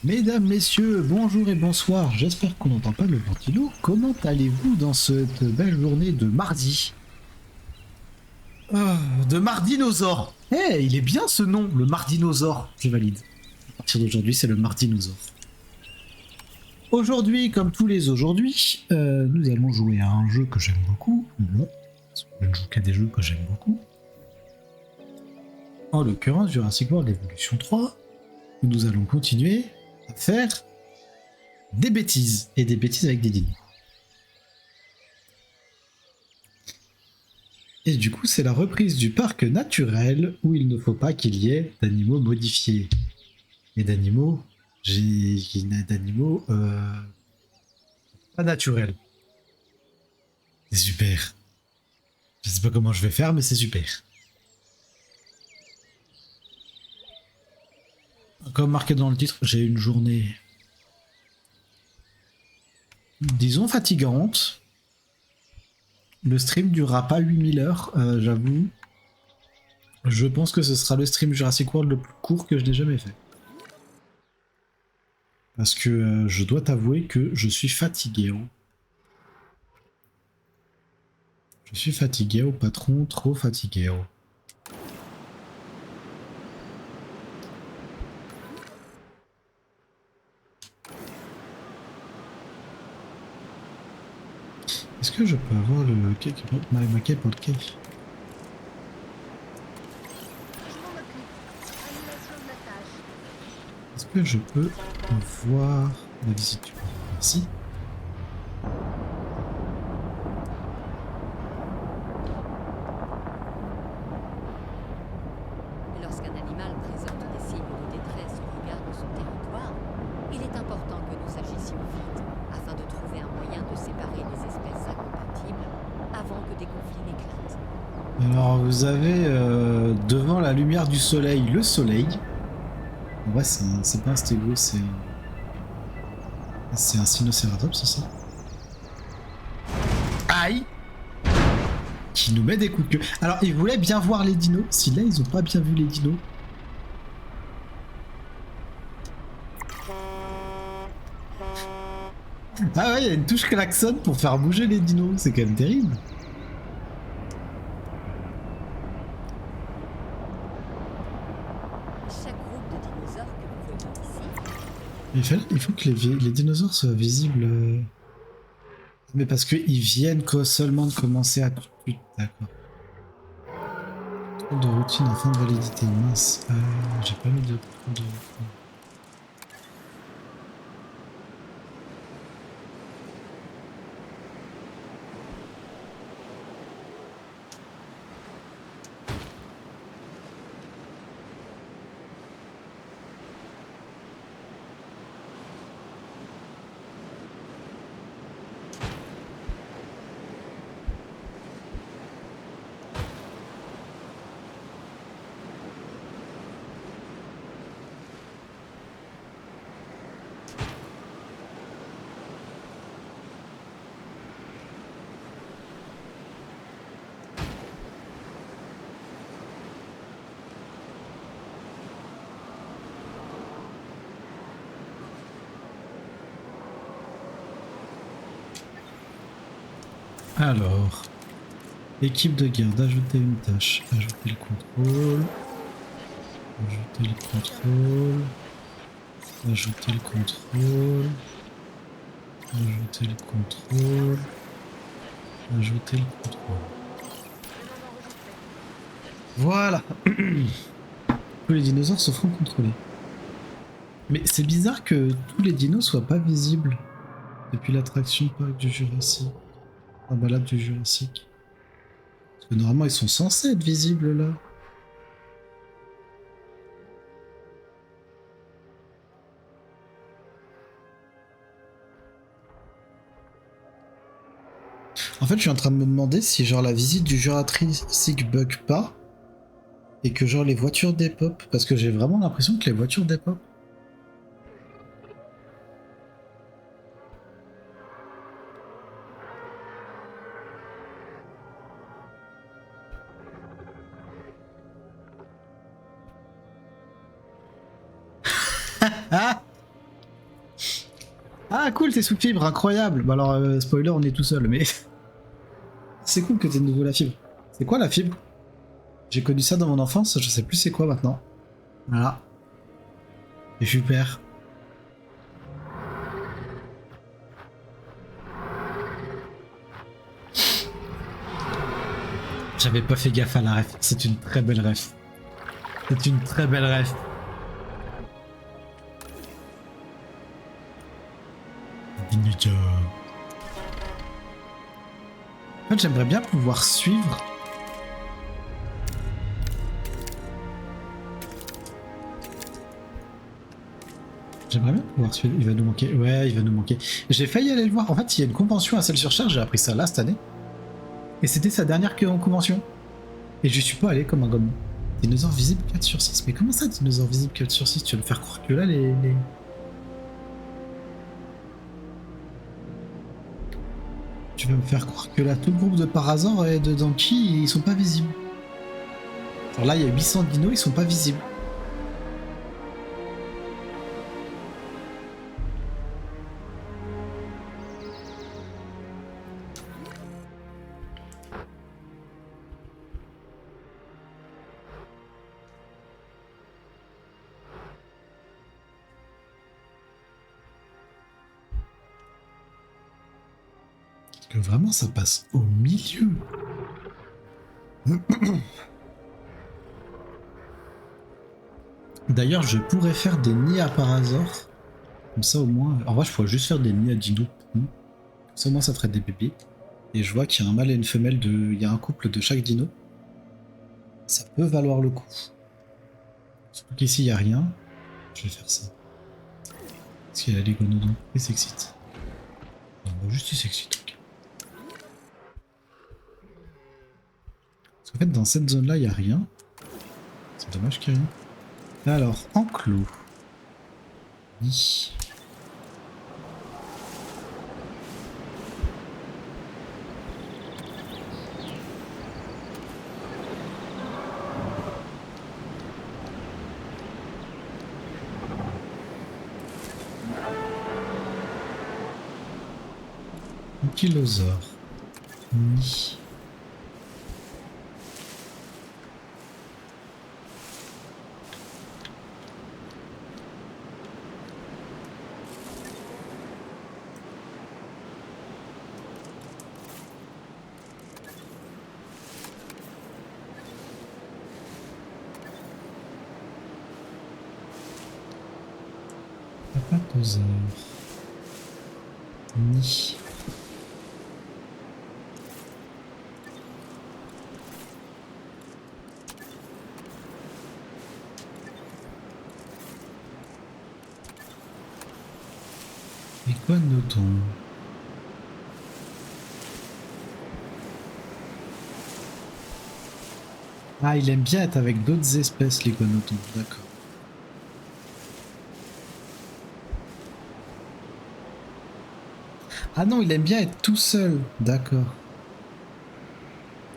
Mesdames, messieurs, bonjour et bonsoir. J'espère qu'on n'entend pas le ventilo. Comment allez-vous dans cette belle journée de mardi? De Mardinosaure. Eh, il est bien ce nom, le Mardinosaure. Je valide. À partir d'aujourd'hui, c'est le Mardinosaure. Aujourd'hui, comme tous les aujourd'hui, nous allons jouer à un jeu que j'aime beaucoup. Non, je ne joue qu'à des jeux que j'aime beaucoup. En l'occurrence, Jurassic World Evolution 3. Nous allons continuer à faire des bêtises. Et des bêtises avec des dinos. Et du coup, c'est la reprise du parc naturel où il ne faut pas qu'il y ait d'animaux modifiés. Et d'animaux, d'animaux pas naturels. C'est super. Je sais pas comment je vais faire, mais c'est super. Comme marqué dans le titre, j'ai une journée, disons, fatigante. Le stream durera pas 8000 heures, j'avoue. Je pense que ce sera le stream Jurassic World le plus court que je n'ai jamais fait. Parce que je dois t'avouer que je suis fatigué. Hein. Je suis fatigué, au patron, trop fatigué. Oh. Est-ce que je peux avoir le cake, ma cape pour le cake? Est-ce que je peux voir la visite du parc? Merci. Lorsqu'un animal présente des signes de détresse au regard de son territoire, il est important que nous agissions vite afin de trouver un moyen de séparer les espèces incompatibles avant que des conflits n'éclatent. Alors vous avez devant la lumière du soleil le soleil. En vrai c'est pas un stégo, c'est un Sinocératops, c'est ça? Aïe! Qui nous met des coups de queue. Alors ils voulaient bien voir les dinos. Si là ils ont pas bien vu les dinos. Ah ouais, il y a une touche klaxon pour faire bouger les dinos. C'est quand même terrible. Chaque groupe de dinosaures que vous voyez ici... Il faut que les dinosaures soient visibles. Mais parce qu'ils viennent seulement de commencer à... D'accord. Contrôle de routine en fin de validité. Mince. J'ai pas mis de contrôle de routine. Alors, équipe de garde, ajouter une tâche, ajouter le contrôle, ajouter le contrôle, ajouter le contrôle, ajouter le contrôle, ajouter le contrôle. Voilà. Tous les dinosaures se font contrôler. Mais c'est bizarre que tous les dinos soient pas visibles depuis l'attraction parc du Jurassique. La balade du Jurassique. Parce que normalement ils sont censés être visibles là. En fait je suis en train de me demander si genre la visite du Jurassic bug pas et que genre les voitures dépop, parce que j'ai vraiment l'impression que les voitures dépop. Ah, Ah cool, t'es sous fibre, incroyable. Bah alors, spoiler, on est tout seul, mais... c'est cool que t'aies de nouveau la fibre. C'est quoi la fibre? J'ai connu ça dans mon enfance, je sais plus c'est quoi maintenant. Voilà. Et super. J'avais pas fait gaffe à la ref. C'est une très belle ref. C'est une très belle ref. Ninja. En fait, j'aimerais bien pouvoir suivre. J'aimerais bien pouvoir suivre. Il va nous manquer. Ouais, il va nous manquer. J'ai failli aller le voir. En fait, il y a une convention à Celle-sur-Cher. J'ai appris ça là cette année. Et c'était sa dernière convention. Et je suis pas allé comme un gomme. Dinosaure visible 4/6. Mais comment ça, dinosaure visible 4/6? Tu vas me faire croire que là, les... Tu vas me faire croire que là, tout le groupe de Parasaur et de Donkey, ils sont pas visibles. Alors là, il y a 800 dinos, ils sont pas visibles. Que vraiment ça passe au milieu. D'ailleurs, je pourrais faire des nids à Parasaur. Comme ça au moins. En vrai, je pourrais juste faire des nids à Dino. Comme ça au moins ça ferait des bébés. Et je vois qu'il y a un mâle et une femelle de. Il y a un couple de chaque dino. Ça peut valoir le coup. Surtout qu'ici il n'y a rien. Je vais faire ça. Est-ce qu'il y a les gonodons? Il s'excite. Non, bah juste il s'excite. En fait, dans cette zone-là, il n'y a rien. C'est dommage qu'il n'y ait rien. Alors, enclos. Oui. Ankylosaure. Oui. Apatosaure. Ni. Iguanodon. Ah, il aime bien être avec d'autres espèces, l'iguanodon, d'accord. Ah non, il aime bien être tout seul, d'accord.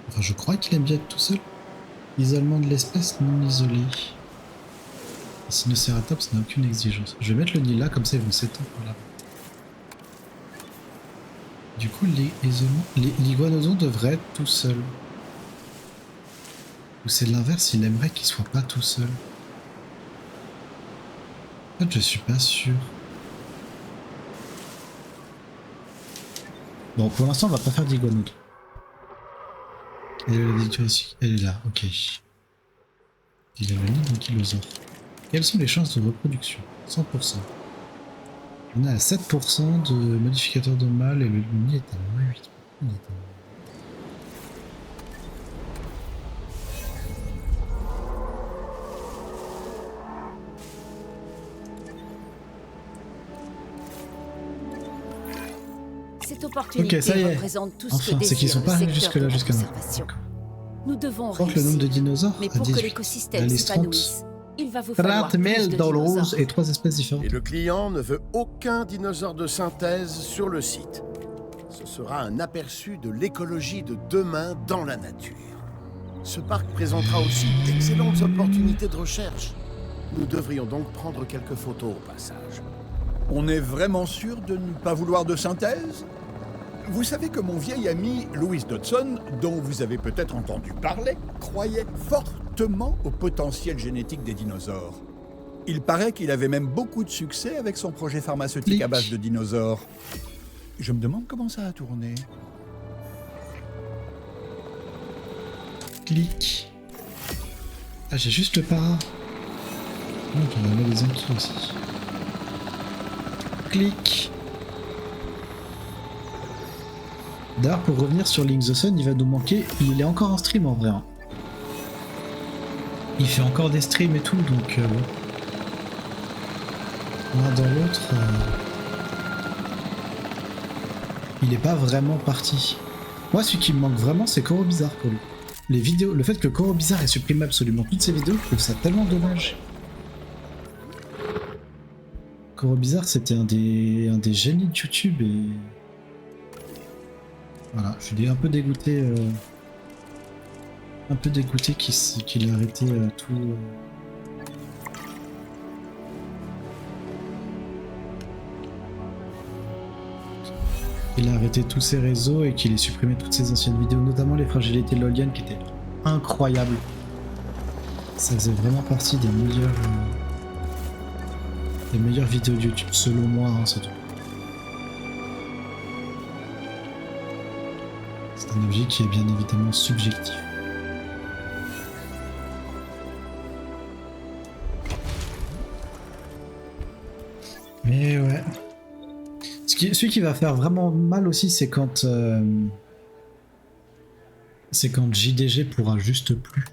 Enfin, je crois qu'il aime bien être tout seul. Isolement de l'espèce non isolée. Sinocératops n'a aucune exigence. Je vais mettre le nid là, comme ça ils vont s'étendre là. Du coup, l'iguanodon devrait être tout seul. Ou c'est l'inverse, il aimerait qu'il soit pas tout seul. En fait, je suis pas sûr. Bon, pour l'instant, on va pas faire d'iguanodon. Elle est là, ok. Il a le nid d'ankylosaure. Quelles sont les chances de reproduction? 100%. On est à 7% de modificateur de mâle et le nid est à moins 8%. Cette opportunité ok, ça y est. représente tout ce Enfin, que c'est qu'ils sont pas arrivés jusque-là, jusqu'à maintenant. maintenant. Nous devons Donc le nombre de dinosaures mais à pour que 18. l'écosystème Les s'épanouisse, il va vous falloir 30 plus 000 de dollars dinosaures. et 3 espèces différentes. Et le client ne veut aucun dinosaure de synthèse sur le site. Ce sera un aperçu de l'écologie de demain dans la nature. Ce parc présentera aussi d'excellentes opportunités de recherche. Nous devrions donc prendre quelques photos au passage. On est vraiment sûr de ne pas vouloir de synthèse? Vous savez que mon vieil ami Louis Dodson, dont vous avez peut-être entendu parler, croyait fortement au potentiel génétique des dinosaures. Il paraît qu'il avait même beaucoup de succès avec son projet pharmaceutique à base de dinosaures. Je me demande comment ça a tourné. Clic. Ah, j'ai juste le para. Oh, j'en ai mis les enquilles aussi. Clic. D'ailleurs, pour revenir sur Link the Sun, il va nous manquer. Il est encore en stream en vrai. Hein. Il fait encore des streams et tout, donc bon. L'un dans l'autre, il est pas vraiment parti. Moi, celui qui me manque vraiment, c'est Koro Bizarre pour lui. Les vidéos, le fait que Koro Bizarre ait supprimé absolument toutes ses vidéos, je trouve ça tellement dommage. Koro Bizarre, c'était un des génies de YouTube et voilà, je suis un peu dégoûté, qu'il ait arrêté tout. Il a arrêté tous ses réseaux et qu'il ait supprimé toutes ses anciennes vidéos, notamment les fragilités de Lolian qui étaient incroyables. Ça faisait vraiment partie des meilleures vidéos de YouTube, selon moi, hein, c'est tout. C'est un objet qui est bien évidemment subjectif. Mais ouais. Celui qui va faire vraiment mal aussi, c'est quand JDG pourra juste plus.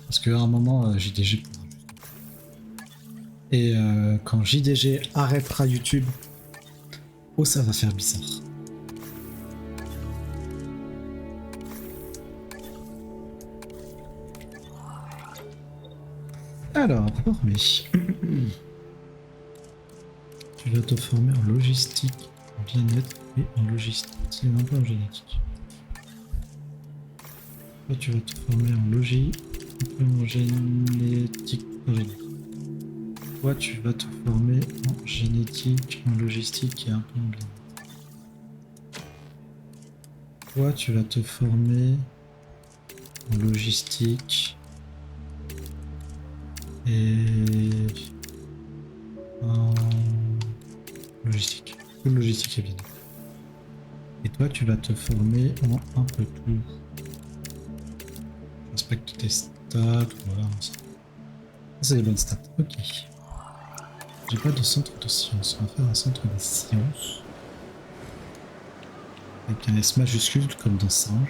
Parce qu'à un moment, JDG pourra juste plus. Et quand JDG arrêtera YouTube, oh ça va faire bizarre. Alors, former. Tu vas te former en logistique, en bien-être et en logistique. C'est même pas en génétique. Toi, tu vas te former en logis, en génétique, en génétique. Toi, tu vas te former en génétique, en logistique et un peu en bien-être. Toi, tu vas te former en logistique et en logistique. Full logistique et bien. Et toi, tu vas te former en un peu tout. Respecte tes stats, voilà. Ça, c'est des bonnes stats. Ok. J'ai pas de centre de sciences. On va faire un centre des sciences. Avec un S majuscule comme dans Singe.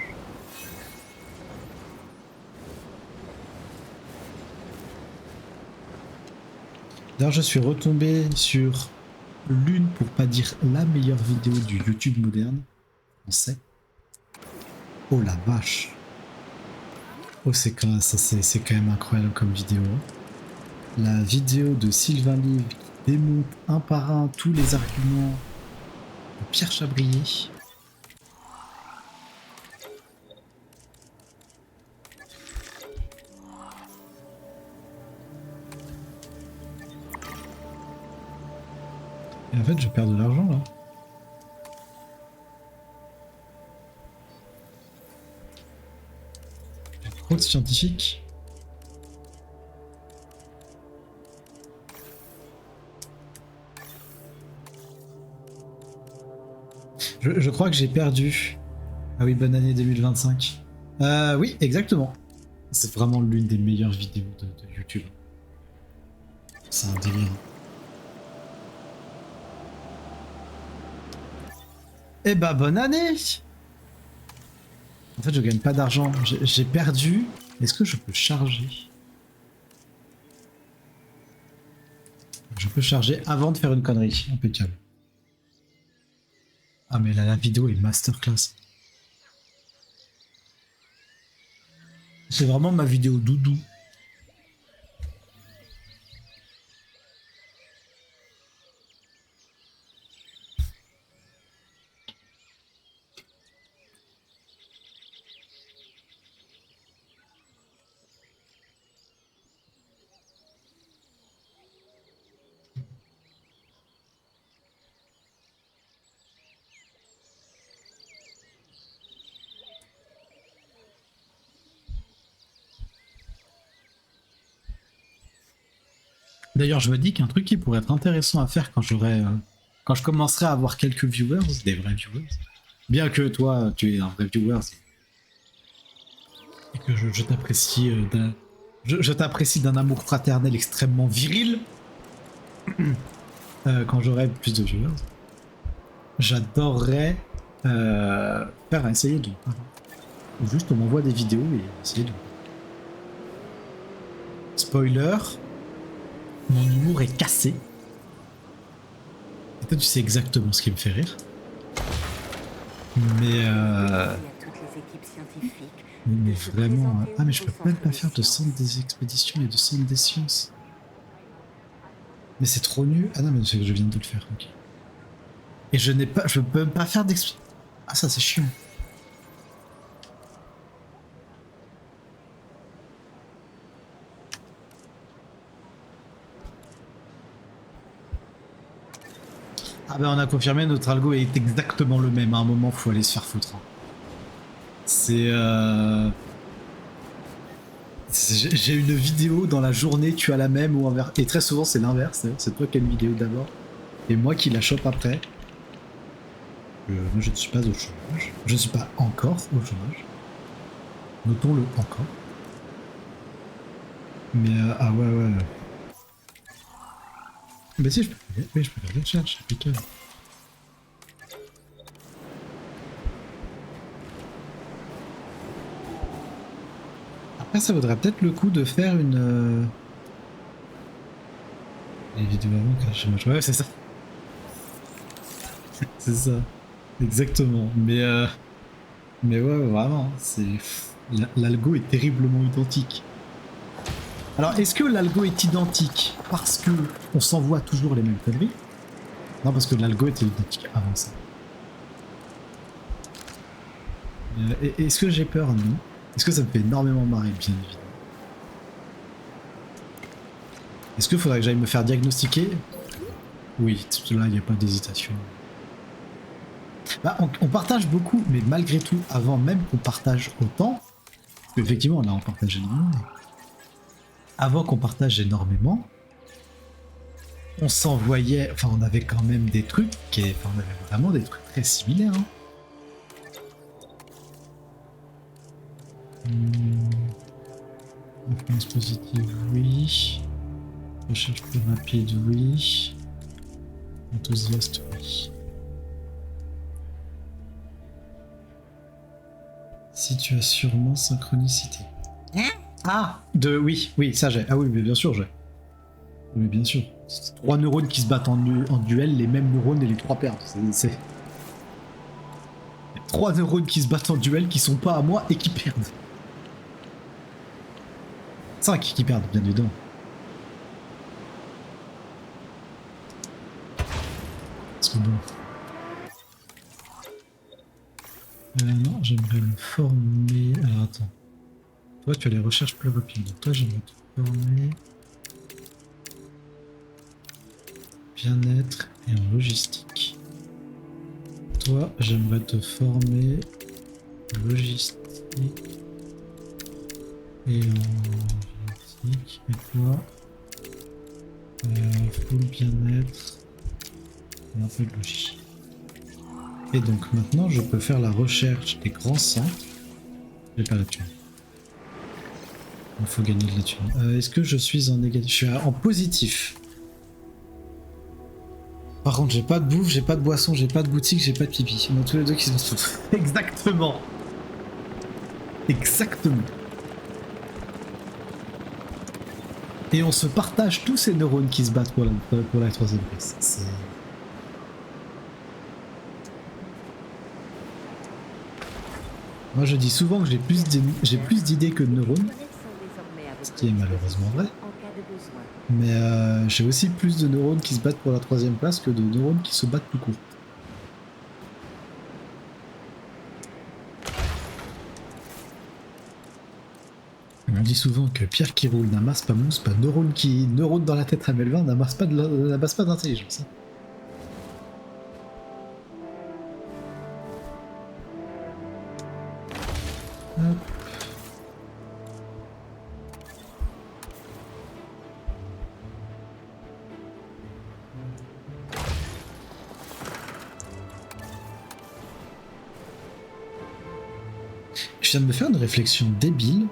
D'ailleurs, je suis retombé sur l'une, pour pas dire la meilleure vidéo du YouTube moderne français. Oh la vache. Oh c'est quand même incroyable comme vidéo. La vidéo de Sylvain Livre qui démonte un par un tous les arguments de Pierre Chabrier. Et en fait, je perds de l'argent là. J'ai trop de scientifiques. Je crois que j'ai perdu. Ah oui, bonne année 2025. Oui, exactement. C'est vraiment l'une des meilleures vidéos de YouTube. C'est un délire. Eh bah bonne année. En fait je gagne pas d'argent, j'ai perdu. Est-ce que je peux charger? Je peux charger avant de faire une connerie, impeccable. Ah mais là la vidéo est masterclass. C'est vraiment ma vidéo doudou. D'ailleurs, je me dis qu'un truc qui pourrait être intéressant à faire quand quand je commencerai à avoir quelques viewers, des vrais viewers, bien que toi, tu es un vrai viewer, et que je t'apprécie je t'apprécie d'un amour fraternel extrêmement viril, quand j'aurai plus de viewers, j'adorerais faire essayer de... Ou juste on m'envoie des vidéos et essayer de... Spoiler, mon humour est cassé. Et toi, tu sais exactement ce qui me fait rire. Mais Il y a toutes les équipes scientifiques. mais vraiment... Ah, mais je peux même pas faire de centre des expéditions et de centre des sciences. Mais c'est trop nul. Ah non, mais c'est que je viens de le faire, ok. Et je peux même pas faire d'expédition. Ah, ça, c'est chiant. Ah ben on a confirmé, notre algo est exactement le même. À un moment, faut aller se faire foutre. J'ai une vidéo dans la journée, tu as la même ou inverse. Et très souvent, c'est l'inverse. C'est toi qui as une vidéo d'abord. Et moi qui la chope après. Moi, je ne suis pas au chômage. Je ne suis pas encore au chômage. Notons-le encore. Mais ah ouais. Mais si, je peux faire des recherches, c'est impeccable. Après, ça vaudrait peut-être le coup de faire une... Les vidéos avant quand je mange. Ouais, c'est ça. C'est ça. Exactement. Mais ouais, vraiment, c'est... L'algo est terriblement identique. Alors, est-ce que l'algo est identique parce que on s'envoie toujours les mêmes conneries? Non, parce que l'algo était identique avant ça. Est-ce que j'ai peur? Non. Est-ce que ça me fait énormément marrer? Bien évidemment. Est-ce qu'il faudrait que j'aille me faire diagnostiquer? Oui, là, il n'y a pas d'hésitation. Bah, on partage beaucoup, mais malgré tout, avant même qu'on partage autant, parce qu'effectivement, là, on partage énormément, mais avant qu'on partage énormément, on s'envoyait, enfin, on avait quand même des trucs, enfin, on avait vraiment des trucs très similaires. Hein. Influence positive, oui. Recherche plus rapide, oui. Enthousiaste, oui. Si tu as sûrement synchronicité. Ah oui, ça j'ai. Ah oui, mais bien sûr j'ai. Oui, bien sûr. 3 neurones qui se battent en duel, les mêmes neurones et les 3 perdent. C'est 3 neurones qui se battent en duel qui sont pas à moi et qui perdent. 5 qui perdent, bien évidemment. Parce que bon. Non, j'aimerais me former. Alors attends. Toi, tu as les recherches plus rapides. Toi, j'aimerais te former. Bien-être et en logistique. Toi, j'aimerais te former logistique et en logistique. Et toi, full bien-être et un peu de logique. Et donc maintenant, je peux faire la recherche des grands centres. J'ai pas la thune. Il faut gagner de la thune. Est-ce que je suis en négatif? Je suis en positif. Par contre, j'ai pas de bouffe, j'ai pas de boisson, j'ai pas de boutique, j'ai pas de pipi. On a tous les deux qui se foutent. Exactement. Exactement. Et on se partage tous ces neurones qui se battent pour la troisième place. C'est... Moi, je dis souvent que j'ai plus d'idées que de neurones, ce qui est malheureusement vrai. Mais j'ai aussi plus de neurones qui se battent pour la troisième place que de neurones qui se battent tout court. On dit souvent que pierre qui roule n'amasse pas mousse, pas neurone dans la tête à Melvin n'amasse pas d'intelligence. Hop. viens de me faire une réflexion débile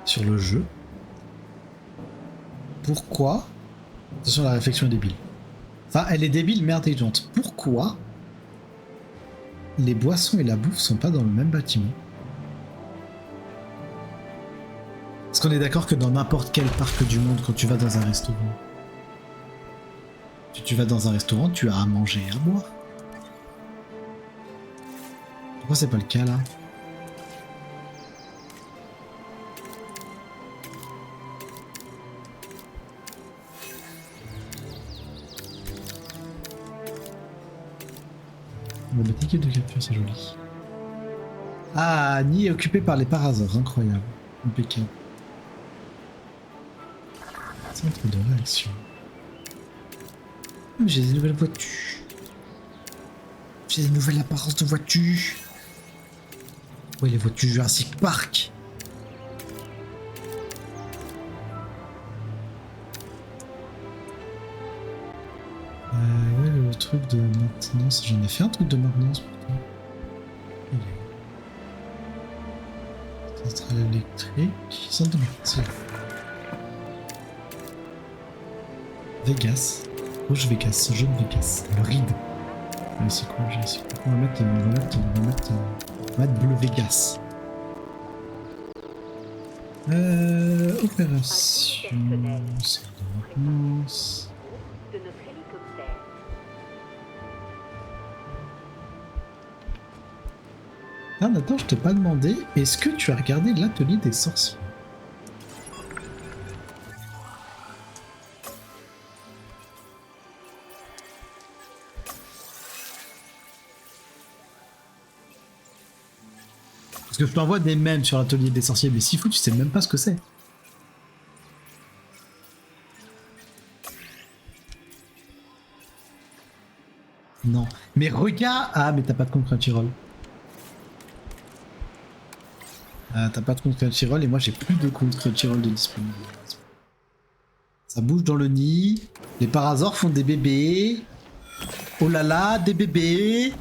sur le jeu. Pourquoi... Attention, la réflexion est débile. Enfin, elle est débile mais intelligente. Pourquoi les boissons et la bouffe sont pas dans le même bâtiment? Parce qu'on est d'accord que dans n'importe quel parc du monde, quand tu vas dans un restaurant, tu vas dans un restaurant, tu as à manger et à boire. Pourquoi c'est pas le cas là? On va mettre équipe de capture, c'est joli. Ah, Ni est occupé par les parasaures, incroyable. Impeccable. Centre de réaction. J'ai des nouvelles voitures. J'ai des nouvelles apparences de voitures. Ouais, les voitures Jurassic Park. Ouais, le truc de maintenance. J'en ai fait un truc de maintenance pourtant. Il est... Centrale électrique. Centre de maintenance. Vegas. Rouge Vegas. Jaune Vegas. Le ride. Ouais, c'est cool, j'ai cool. On va mettre bleu Vegas. Opération. Centre de maintenance. De notre hélicoptère. Ah, Nathan, je t'ai pas demandé, est-ce que tu as regardé l'atelier des sorciers? Parce que je t'envoie des mèmes sur l'atelier des sorciers, mais si fou, tu sais même pas ce que c'est. Non. Mais regarde... Ah, mais t'as pas de compte Crunchyroll. Ah, t'as pas de compte Crunchyroll et moi j'ai plus de compte Crunchyroll de disponible. Ça bouge dans le nid. Les parasaures font des bébés. Oh là là, des bébés.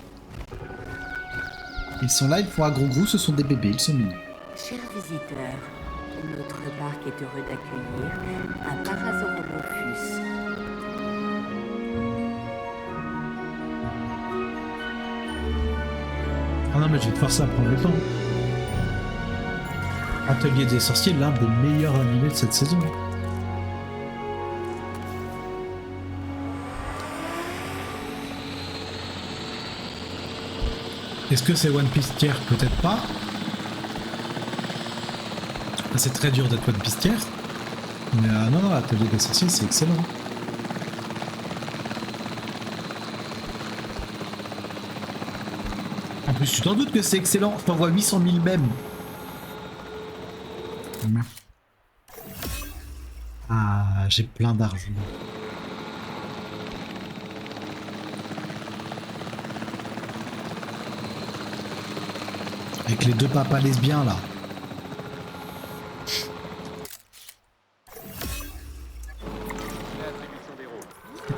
Ils sont là, ils font un gros gros, ce sont des bébés, ils sont mignons. Chers visiteurs, notre parc est heureux d'accueillir un Parasaurolophus. Ah non mais je vais te forcer à prendre le temps. Atelier des sorciers, l'un des meilleurs animés de cette saison. Est-ce que c'est One Piece tiers? Peut-être pas. C'est très dur d'être One Piece tiers. Mais non, l'atelier des sorciers, c'est excellent. En plus, tu t'en doutes que c'est excellent. Je t'envoie 800 000 mèmes. Ah, j'ai plein d'argent. Avec les deux papas lesbiens là.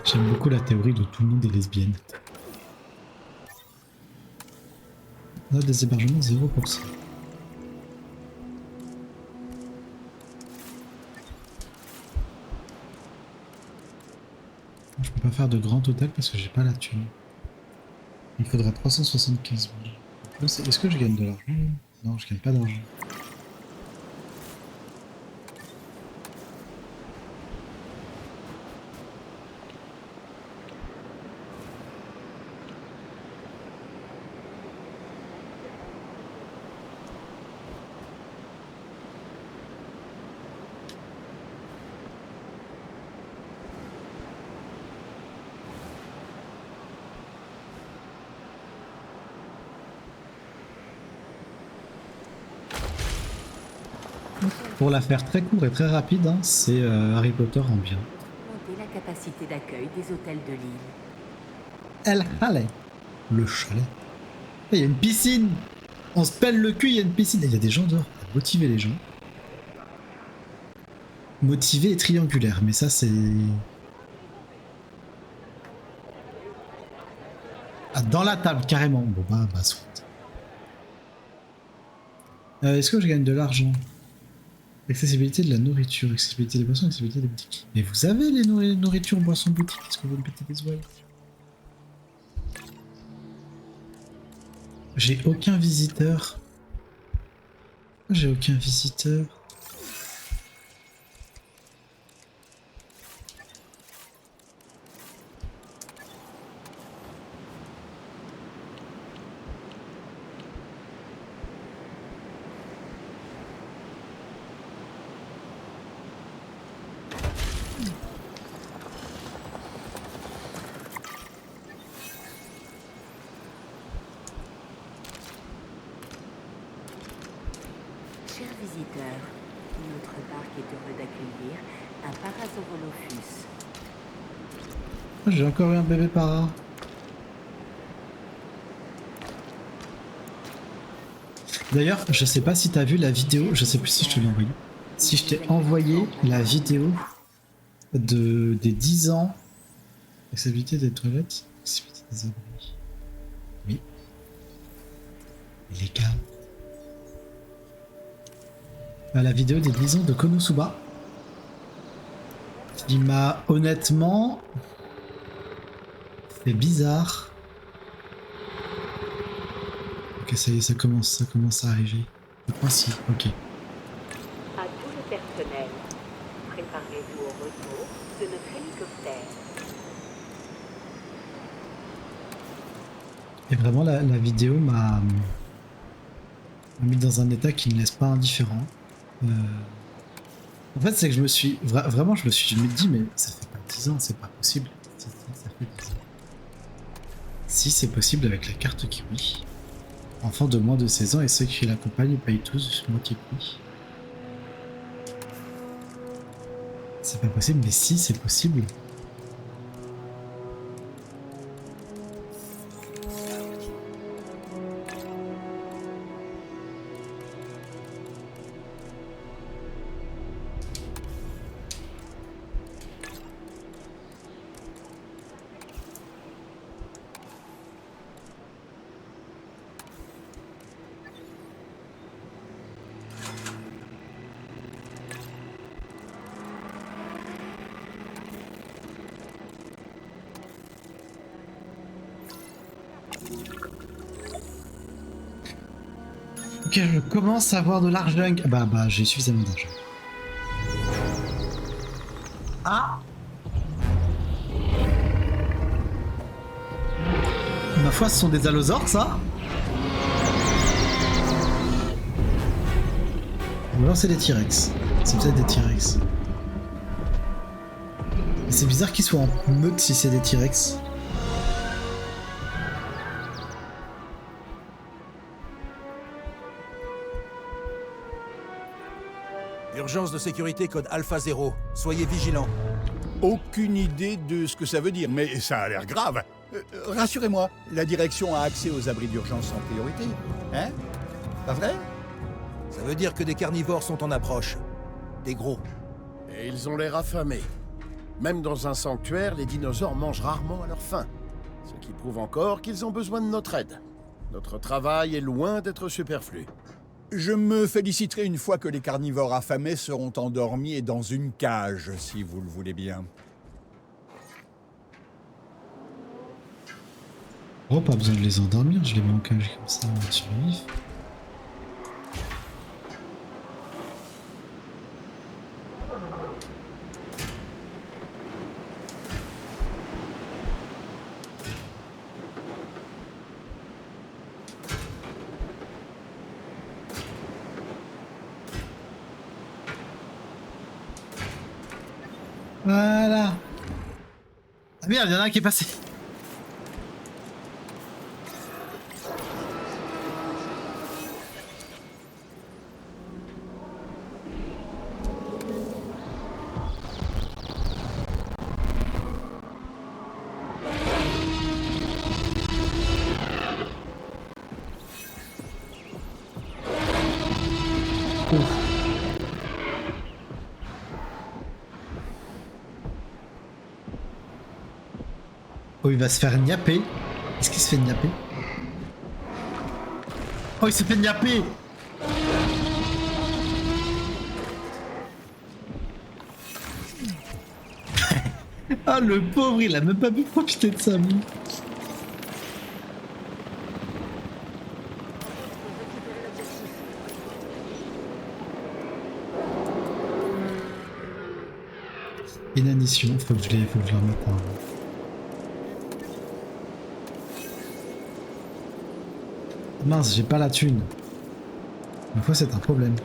J'aime beaucoup la théorie de tout le monde est lesbienne. On a des hébergements 0%. Je peux pas faire de grand total parce que j'ai pas la thune. Il faudra 375 000. Est-ce que je gagne de l'argent? Non, je gagne pas d'argent. Pour la faire très court et très rapide, hein, c'est Harry Potter en bien. Augmenter la capacité d'accueil des hôtels de l'île. El Chalet. Le chalet. Il y a une piscine. On se pèle le cul, il y a une piscine. Et il y a des gens dehors. Motiver les gens. Motiver et triangulaire. Mais ça, c'est... Ah, dans la table, carrément. Bon, bah, soit. Est-ce que je gagne de l'argent? Accessibilité de la nourriture, accessibilité des boissons, accessibilité des boutiques. Mais vous avez les nourritures, boissons, boutiques. Est-ce que vous me pétez des oreilles? J'ai aucun visiteur. J'ai aucun visiteur. Chers visiteurs, notre parc est heureux d'accueillir un Parasaurolophus. J'ai encore eu un bébé para. D'ailleurs, je sais pas si t'as vu la vidéo, je sais plus si je te l'ai envoyé. Si je t'ai envoyé la vidéo des 10 ans. Accessibilité des toilettes, accessibilité des abris. Oui. Mais les gars. La vidéo des 10 ans de Konosuba. Qui m'a honnêtement fait bizarre. Ok, ça y est, ça commence à arriver. Je crois si, ok. À tout le personnel, préparez-vous au retour de notre hélicoptère. Et vraiment, la vidéo m'a mis dans un état qui ne laisse pas indifférent. En fait, c'est que je me suis... Vraiment, je me suis dit, mais ça fait pas 10 ans, c'est pas possible. Si, ça fait 10 ans. Si, c'est possible avec la carte Kiwi. Enfants de moins de 16 ans et ceux qui l'accompagnent payent tous moitié prix. C'est pas possible, mais si, c'est possible. Ok, je commence à avoir de l'argent. Bah, j'ai suffisamment d'argent. Ah! Ma foi, ce sont des allosaures, ça? Ou alors c'est des T-Rex. C'est peut-être des T-Rex. Mais c'est bizarre qu'ils soient en meute si c'est des T-Rex. Urgence de sécurité code Alpha 0. Soyez vigilants. Aucune idée de ce que ça veut dire, mais ça a l'air grave. Rassurez-moi, la direction a accès aux abris d'urgence en priorité. Hein? Pas vrai? Ça veut dire que des carnivores sont en approche. Des gros. Et ils ont l'air affamés. Même dans un sanctuaire, les dinosaures mangent rarement à leur faim. Ce qui prouve encore qu'ils ont besoin de notre aide. Notre travail est loin d'être superflu. Je me féliciterai une fois que les carnivores affamés seront endormis et dans une cage, si vous le voulez bien. Oh, pas besoin de les endormir, je les mets en cage comme ça, on va survivre. Voilà. Ah merde, il y en a un qui est passé. Oh, il va se faire niapper. Est-ce qu'il se fait niapper? Oh, il se fait niapper! Ah le pauvre, il a même pas pu profiter de sa vie. Inanition, faut que je le remette un. Mince, j'ai pas la thune. Une fois c'est un problème.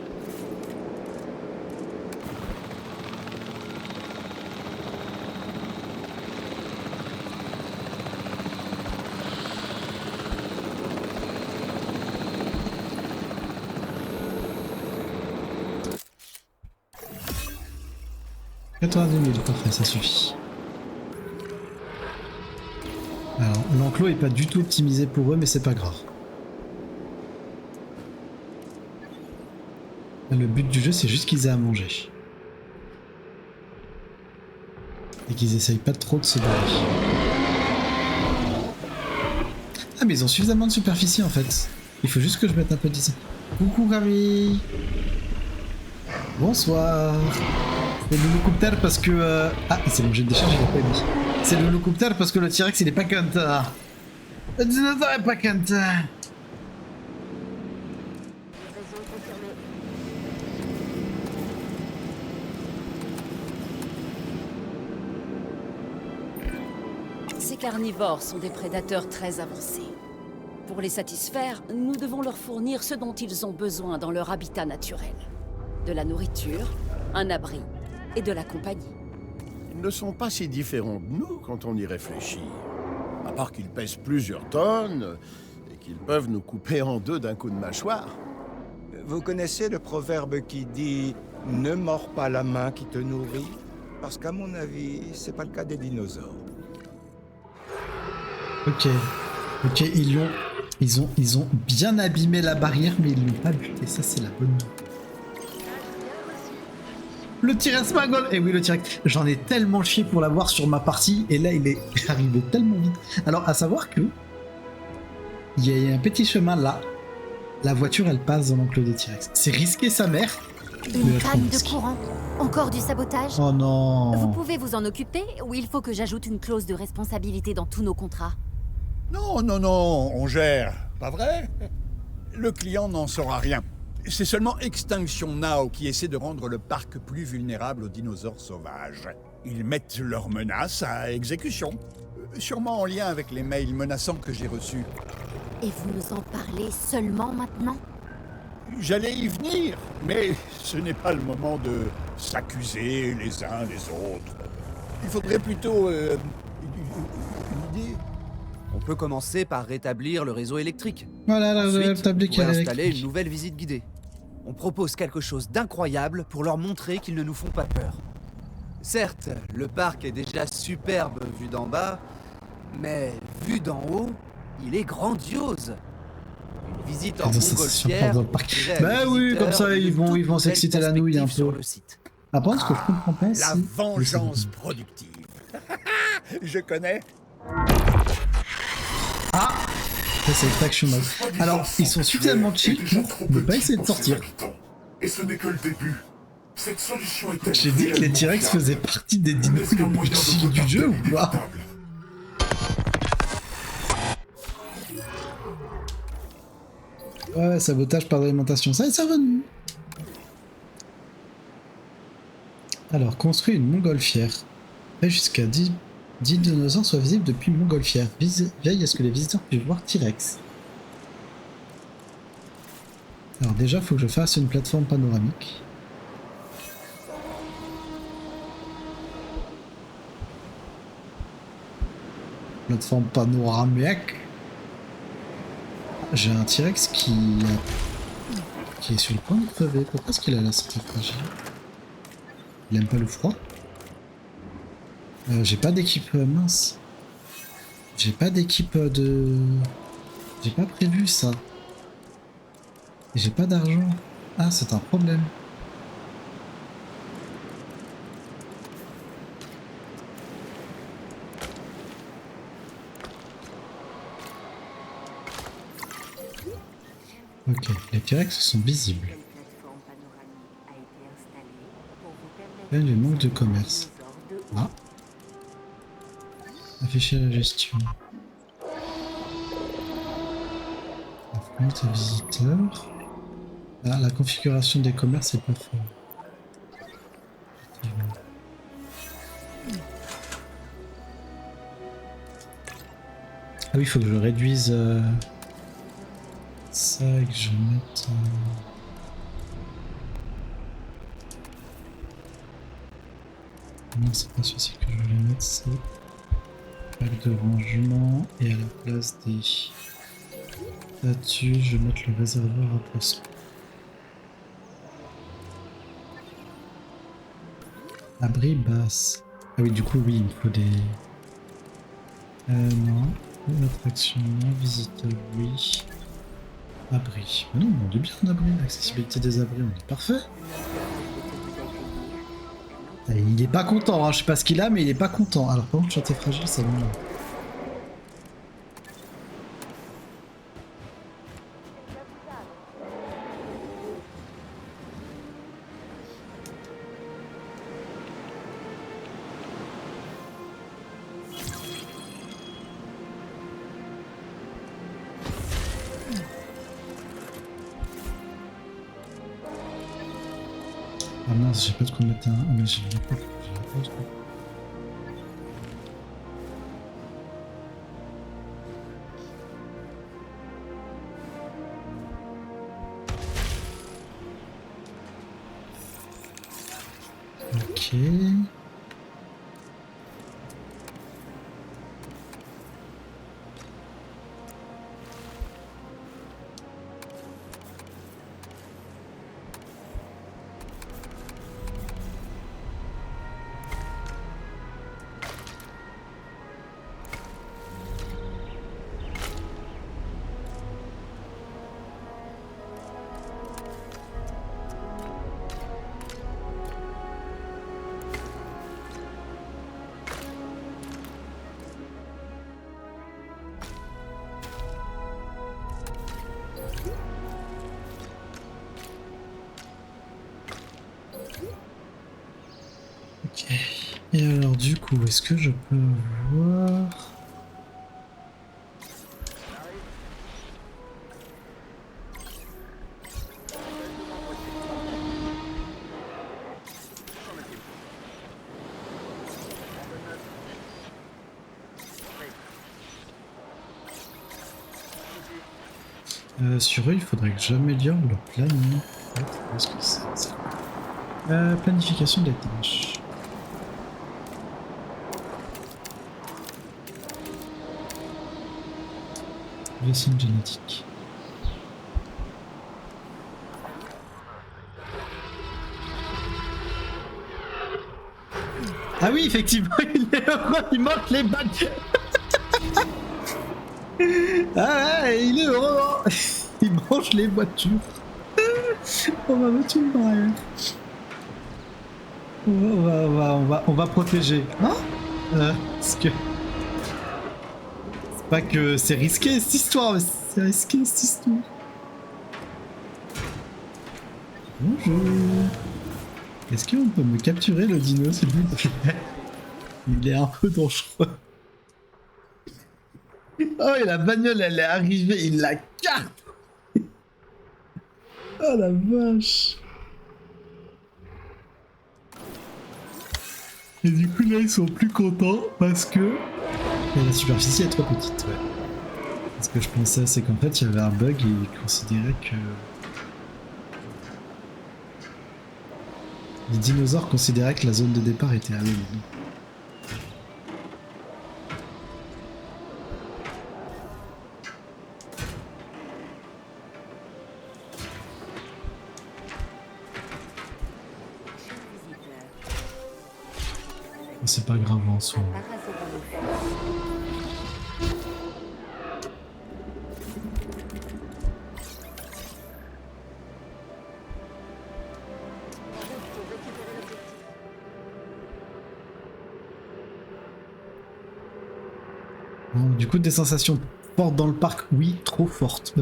« 90 000, parfait, ça suffit. » Alors, l'enclos est pas du tout optimisé pour eux, mais c'est pas grave. Le but du jeu, c'est juste qu'ils aient à manger. Et qu'ils essayent pas trop de se barrer. Ah, mais ils ont suffisamment de superficie en fait. Il faut juste que je mette un peu d'ici. Coucou Camille. Bonsoir. C'est l'hélicoptère parce que... Ah, c'est bon, j'ai déchargé, il a pas mis. C'est l'hélicoptère parce que le T-Rex il est pas content. Le dinosaure est pas content. Ces carnivores sont des prédateurs très avancés. Pour les satisfaire, nous devons leur fournir ce dont ils ont besoin dans leur habitat naturel. De la nourriture, un abri et de la compagnie. Ils ne sont pas si différents de nous quand on y réfléchit. À part qu'ils pèsent plusieurs tonnes et qu'ils peuvent nous couper en deux d'un coup de mâchoire. Vous connaissez le proverbe qui dit « Ne mords pas la main qui te nourrit » Parce qu'à mon avis, c'est pas le cas des dinosaures. Ok, ils ont bien abîmé la barrière, mais ils l'ont pas buté. Ça, c'est la bonne nouvelle. Le T-Rex Magol. Eh oui, le T-Rex. J'en ai tellement chié pour l'avoir sur ma partie, et là, il est arrivé tellement vite. Alors, à savoir que il y a un petit chemin là. La voiture, elle passe dans l'enclos des T-Rex. C'est risqué sa mère. Une panne de courant. Encore du sabotage. Oh non. Vous pouvez vous en occuper ou il faut que j'ajoute une clause de responsabilité dans tous nos contrats? Non, on gère. Pas vrai? Le client n'en saura rien. C'est seulement Extinction Now qui essaie de rendre le parc plus vulnérable aux dinosaures sauvages. Ils mettent leurs menaces à exécution. Sûrement en lien avec les mails menaçants que j'ai reçus. Et vous nous en parlez seulement maintenant? J'allais y venir, mais ce n'est pas le moment de s'accuser les uns les autres. Il faudrait plutôt... une idée. On peut commencer par rétablir le réseau électrique. Voilà, la Ensuite, table on pourrait installer électrique. une nouvelle visite guidée. On propose quelque chose d'incroyable pour leur montrer qu'ils ne nous font pas peur. Certes, le parc est déjà superbe vu d'en bas, mais vu d'en haut, il est grandiose. Une visite en Ah, ça, c'est super montgolfière. dans le parc. offrirait à Bah nos oui, visiteurs comme ça, une ils vont toute s'exciter nouvelle la nouille un perspective peu. sur le site. Après, ce que je comprends pas, La c'est... vengeance productive. Je connais. Ah, ça c'est Extraction Mode. Alors, ils sont suffisamment chill pour ne pas essayer de sortir. Et ce n'est que le début. Cette solution est J'ai dit que les T-Rex faisaient partie des dinos les plus chill du jeu ou quoi? Ouais, sabotage par alimentation, ça est revenu. Alors, construit une montgolfière. Fait jusqu'à 10 dinosaures soient visibles depuis montgolfière. Veille à ce que les visiteurs puissent voir T-Rex. Alors déjà, faut que je fasse une plateforme panoramique. Plateforme panoramique. J'ai un T-Rex qui est sur le point de crever. Pourquoi est-ce qu'il a la santé fragile? Il aime pas le froid? J'ai pas d'équipe mince. J'ai pas d'équipe de... J'ai pas prévu ça. Et j'ai pas d'argent. Ah, c'est un problème. Ok, les T-Rex sont visibles. Une plateforme panoramique a été installée pour vous permettre Là, il manque de commerce. de Ah. Afficher la gestion. Affluente visiteurs. Ah, la configuration des commerces est pas folle. Ah oui, il faut que je réduise ça et que je mette... Non, c'est pas celui-ci que je voulais mettre, c'est pack de rangement et à la place des statues, je vais mettre le réservoir à poisson. Abri basse. Ah oui, du coup, oui, il me faut des... non. Attraction, non. Visiteur, oui. Abri. Mais non, on est bien en abri. Accessibilité des abris, on est parfait. Et il est pas content, hein. Je sais pas ce qu'il a, mais il est pas content. Alors, par contre, chanter fragile, ça va. Ah mince, j'ai pas de quoi mettre un... Ah mais j'ai pas de quoi. Ok. Ok. Et alors du coup, est-ce que je peux voir... Sur eux, il faudrait que j'améliore le planning. Est-ce que c'est ça? Planification des tâches. Vaccine génétique. Ah oui, effectivement, il est heureux, il manque les badges. Ah ouais, il est heureux, hein. Il mange les voitures. On va mettre une barrière. On va protéger. Hein parce que... C'est pas que c'est risqué cette histoire, mais c'est risqué cette histoire. Bonjour. Est-ce qu'on peut me capturer le dino s'il vous plaît? Il est un peu dangereux. Oh, et la bagnole, elle est arrivée, il la carte. Oh la vache. Et du coup là ils sont plus contents parce que la superficie est trop petite, ouais. Ce que je pensais c'est qu'en fait il y avait un bug et ils considéraient que... Les dinosaures considéraient que la zone de départ était à l'eau. C'est pas grave en soi. Bon, du coup, des sensations fortes dans le parc, oui, trop fortes.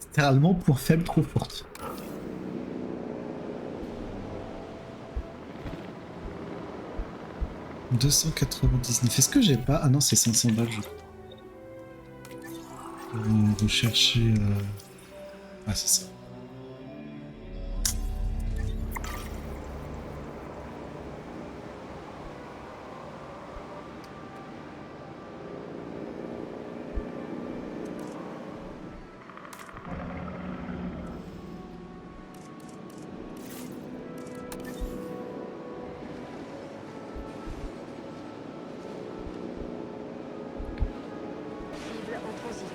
Littéralement, point faible, trop forte. 299. Est-ce que j'ai pas... Ah non, c'est 500 balles, je crois. Pour rechercher... Ah, c'est ça. Cible en transit.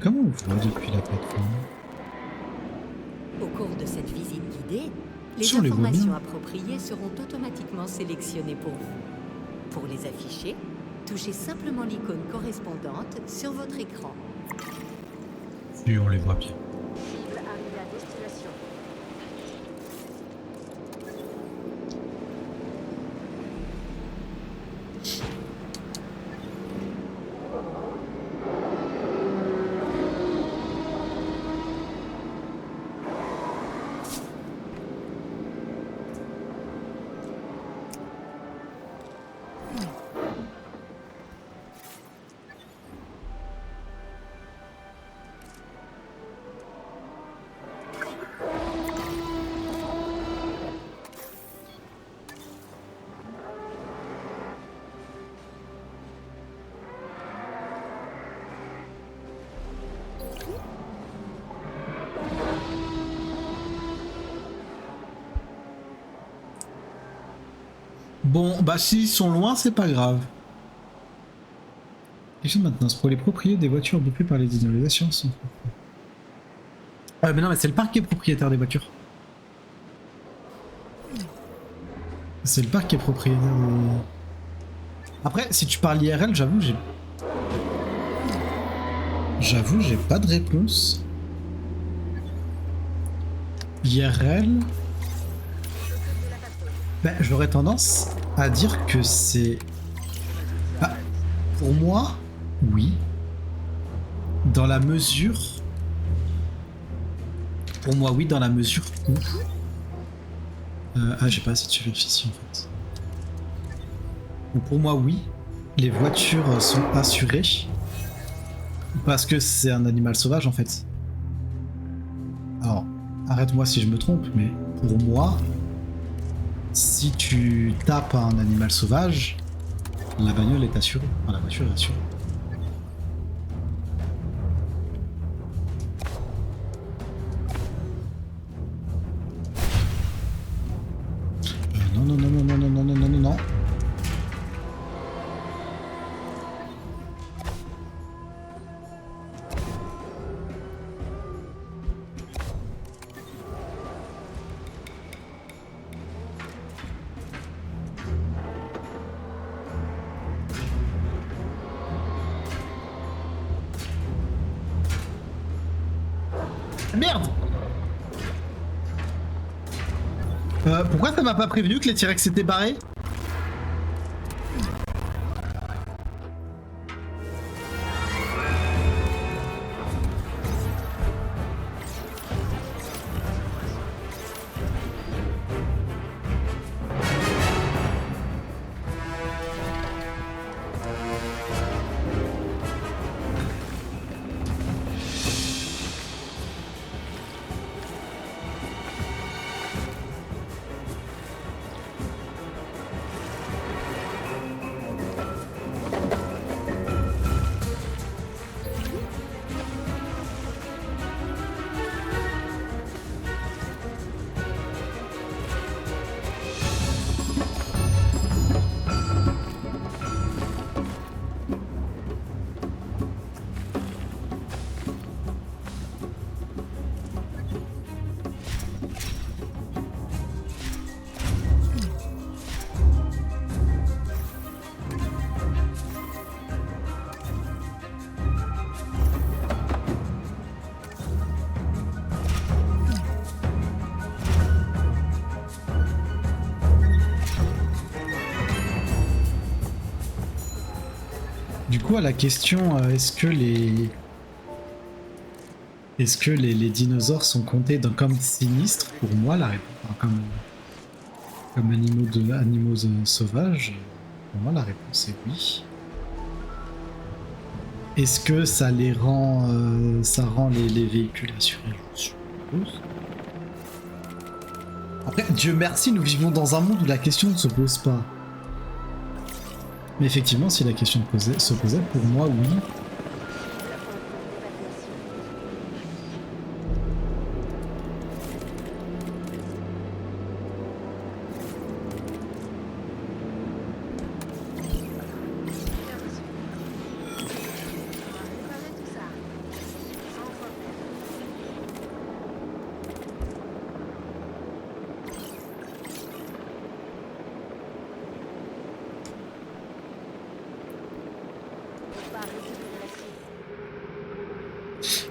Comment on voit depuis la plateforme? Au cours de cette visite guidée, les Si on les voit informations bien. appropriées seront automatiquement sélectionnées pour vous. Pour les afficher, touchez simplement l'icône correspondante sur votre écran. Et on les voit bien. Cible arrivée à destination. Bon, bah s'ils sont loin, c'est pas grave. Question de maintenance. Pour les propriétaires des voitures bouclées par les dinos, les assurances sont... Ah mais non, mais c'est le parc qui est propriétaire des voitures. C'est le parc qui est propriétaire des... Après, si tu parles IRL, j'avoue, j'ai pas de réponse. IRL... Ben, j'aurais tendance à dire que c'est... Ah, pour moi, oui. Dans la mesure... Pour moi, oui, dans la mesure où... Ah, j'ai pas assez de superficie, en fait. Donc pour moi, oui. Les voitures sont assurées. Parce que c'est un animal sauvage, en fait. Alors, arrête-moi si je me trompe, mais pour moi... Si tu tapes un animal sauvage, la bagnole est assurée. Enfin, la voiture est assurée. Non, non, non, non, non, non, non, non, non, non, non. Merde! Pourquoi ça m'a pas prévenu que les T-Rex s'étaient barrés? Du coup, à la question, est-ce que les dinosaures sont comptés comme sinistres? Pour moi, la réponse, enfin, comme animaux sauvages, pour moi, la réponse est oui. Est-ce que ça les rend, ça rend les véhicules assurés? Je suppose. Après, Dieu merci, nous vivons dans un monde où la question ne se pose pas. Mais effectivement, si la question se posait, pour moi, oui.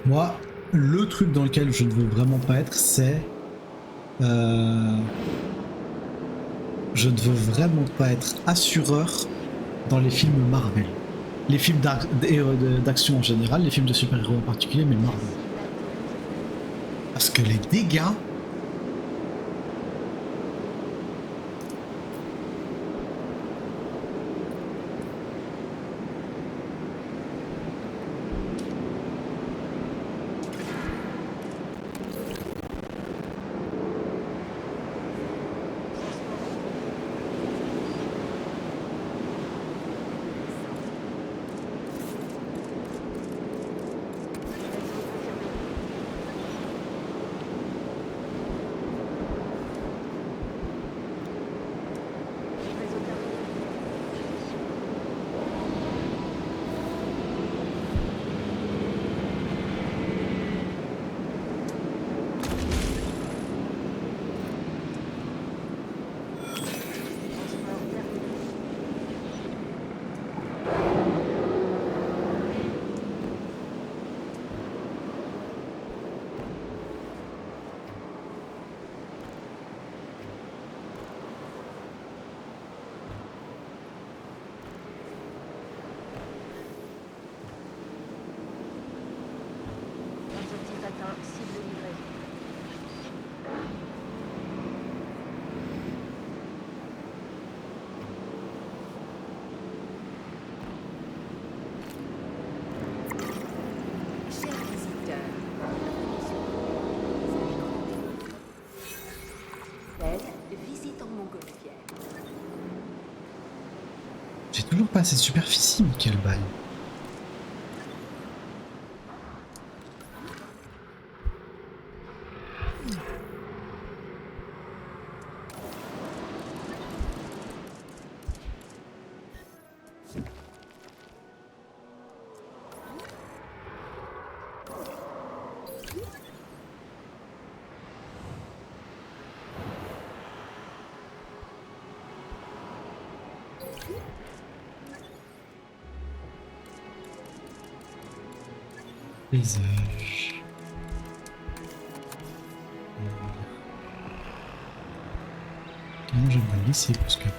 Moi, le truc dans lequel je ne veux vraiment pas être, c'est... je ne veux vraiment pas être assureur dans les films Marvel. Les films d'action en général, les films de super-héros en particulier, mais Marvel. Parce que les dégâts... J'ai toujours pas cette superficie, mais quel bail. Paysage. Non, j'aimerais le laisser plus que plaît.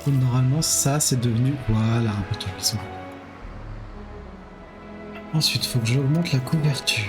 Normalement, ça, c'est devenu... Voilà, un peu de cuisson. Ensuite, il faut que j'augmente la couverture.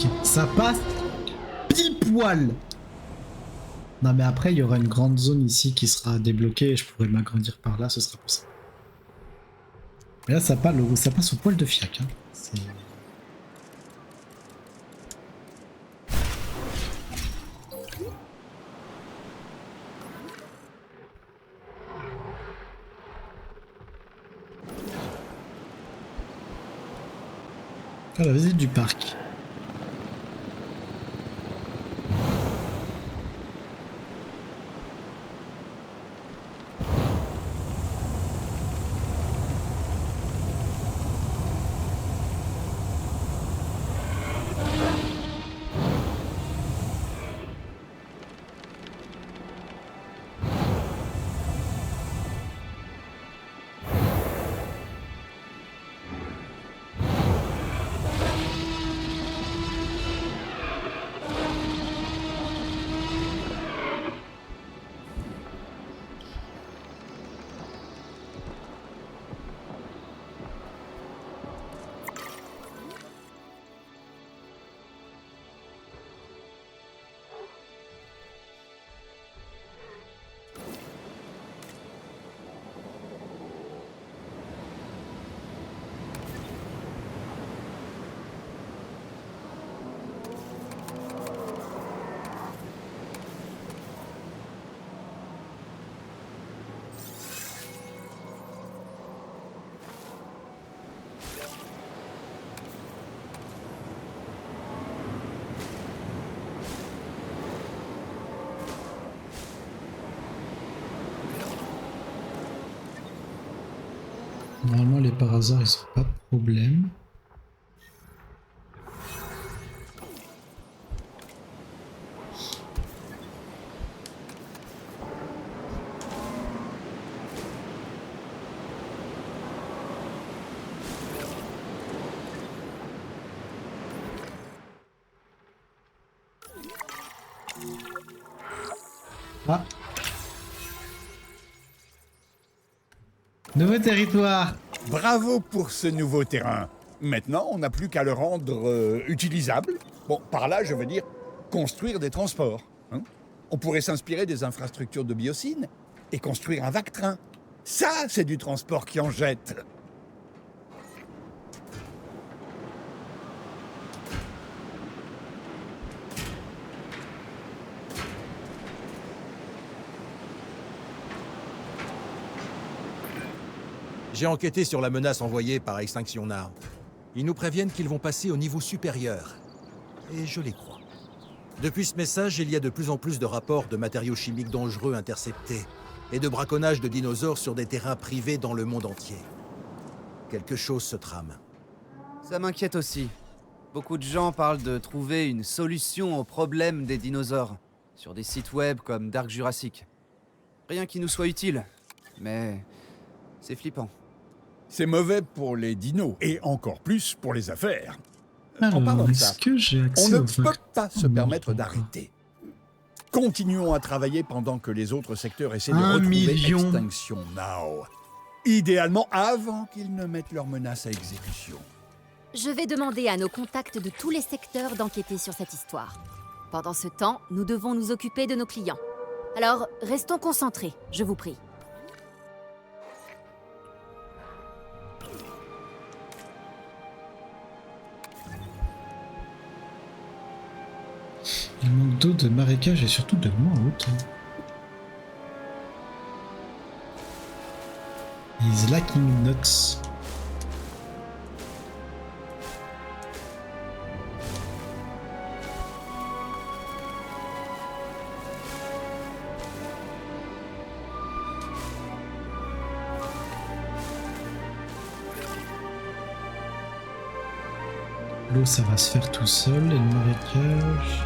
parc. Ça passe pile poil. Non mais après il y aura une grande zone ici qui sera débloquée et je pourrai m'agrandir par là, ce sera possible. Mais là ça passe au poil de fiac. Hein. C'est... Ah, la visite du parc. Normalement les parasars ils sont pas de problème. Ah. Nouveau territoire. Bravo pour ce nouveau terrain. Maintenant, on n'a plus qu'à le rendre utilisable. Bon, par là, je veux dire construire des transports. Hein. On pourrait s'inspirer des infrastructures de Biocine et construire un vague-train. Ça, c'est du transport qui en jette. J'ai enquêté sur la menace envoyée par Extinction Now. Ils nous préviennent qu'ils vont passer au niveau supérieur. Et je les crois. Depuis ce message, il y a de plus en plus de rapports de matériaux chimiques dangereux interceptés et de braconnage de dinosaures sur des terrains privés dans le monde entier. Quelque chose se trame. Ça m'inquiète aussi. Beaucoup de gens parlent de trouver une solution au problème des dinosaures sur des sites web comme Dark Jurassic. Rien qui nous soit utile, mais c'est flippant. C'est mauvais pour les dinos, et encore plus pour les affaires. En parlant Alors, de ça, est-ce que j'ai accès on ne au peut pas se non, permettre pas d'arrêter. Continuons à travailler pendant que les autres secteurs essaient de 1 retrouver million. Extinction Now. Idéalement avant qu'ils ne mettent leurs menaces à exécution. Je vais demander à nos contacts de tous les secteurs d'enquêter sur cette histoire. Pendant ce temps, nous devons nous occuper de nos clients. Alors, restons concentrés, je vous prie. Il manque d'eau, de marécage et surtout de moins haute. He's lacking nuts. L'eau, ça va se faire tout seul, et le marécage...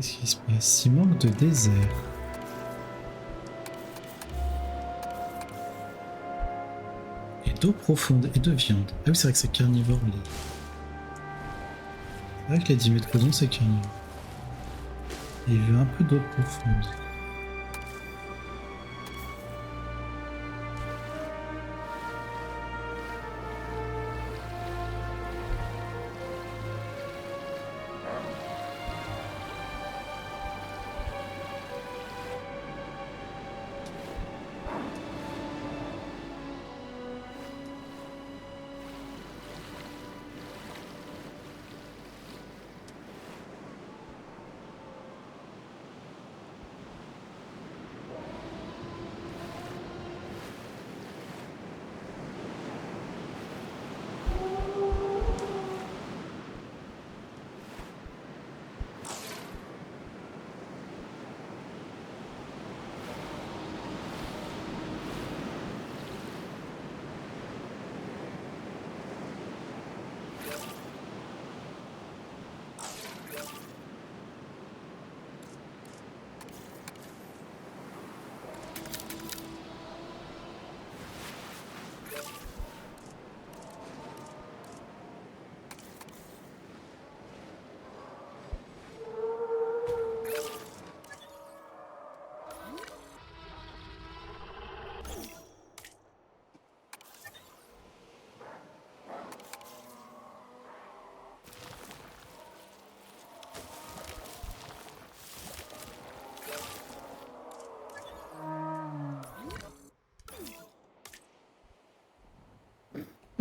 Qu'est-ce qui se passe? Il manque de désert. Et d'eau profonde et de viande. Ah oui, c'est vrai que c'est carnivore. C'est vrai que les dimétrodons, c'est carnivore. Et il veut un peu d'eau profonde.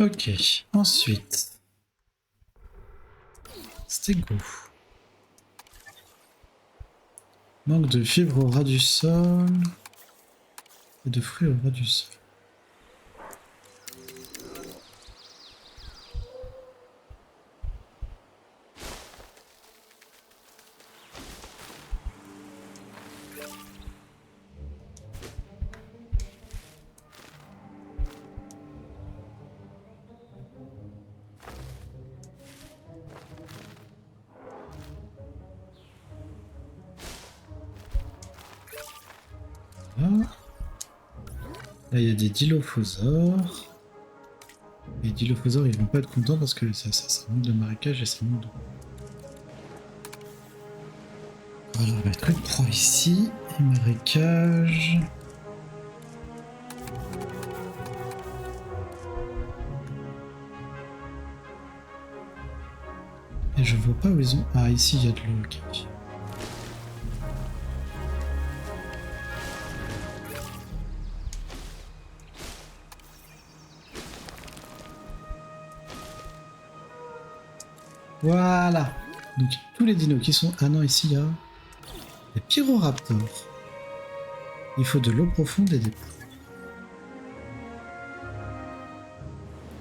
Ok, ensuite. Stego. Manque de fibres au ras du sol. Et de fruits au ras du sol. Là, il y a des dilophosaures. Les dilophosaures, ils vont pas être contents parce que ça manque de marécage et ça manque d'eau. Voilà, on va mettre une proie ici. Et marécage. Et je vois pas où ils ont... Ah, ici, il y a de l'eau, ok. Voilà. Donc tous les dinos qui sont... Ah non, ici il y a des pyroraptors. Il faut de l'eau profonde et des poux.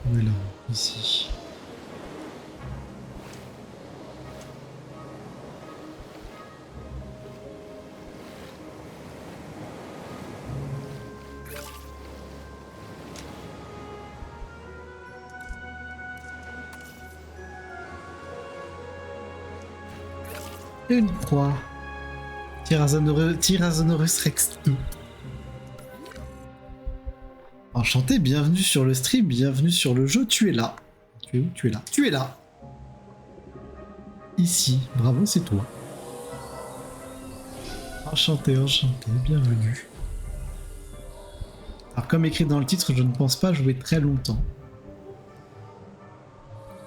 Voilà, ici. Une proie. Tyrannosaurus Rex 2. Enchanté, bienvenue sur le stream, bienvenue sur le jeu, tu es là. Tu es où? Tu es là. Tu es là. Ici, bravo, c'est toi. Enchanté, bienvenue. Alors comme écrit dans le titre, je ne pense pas jouer très longtemps.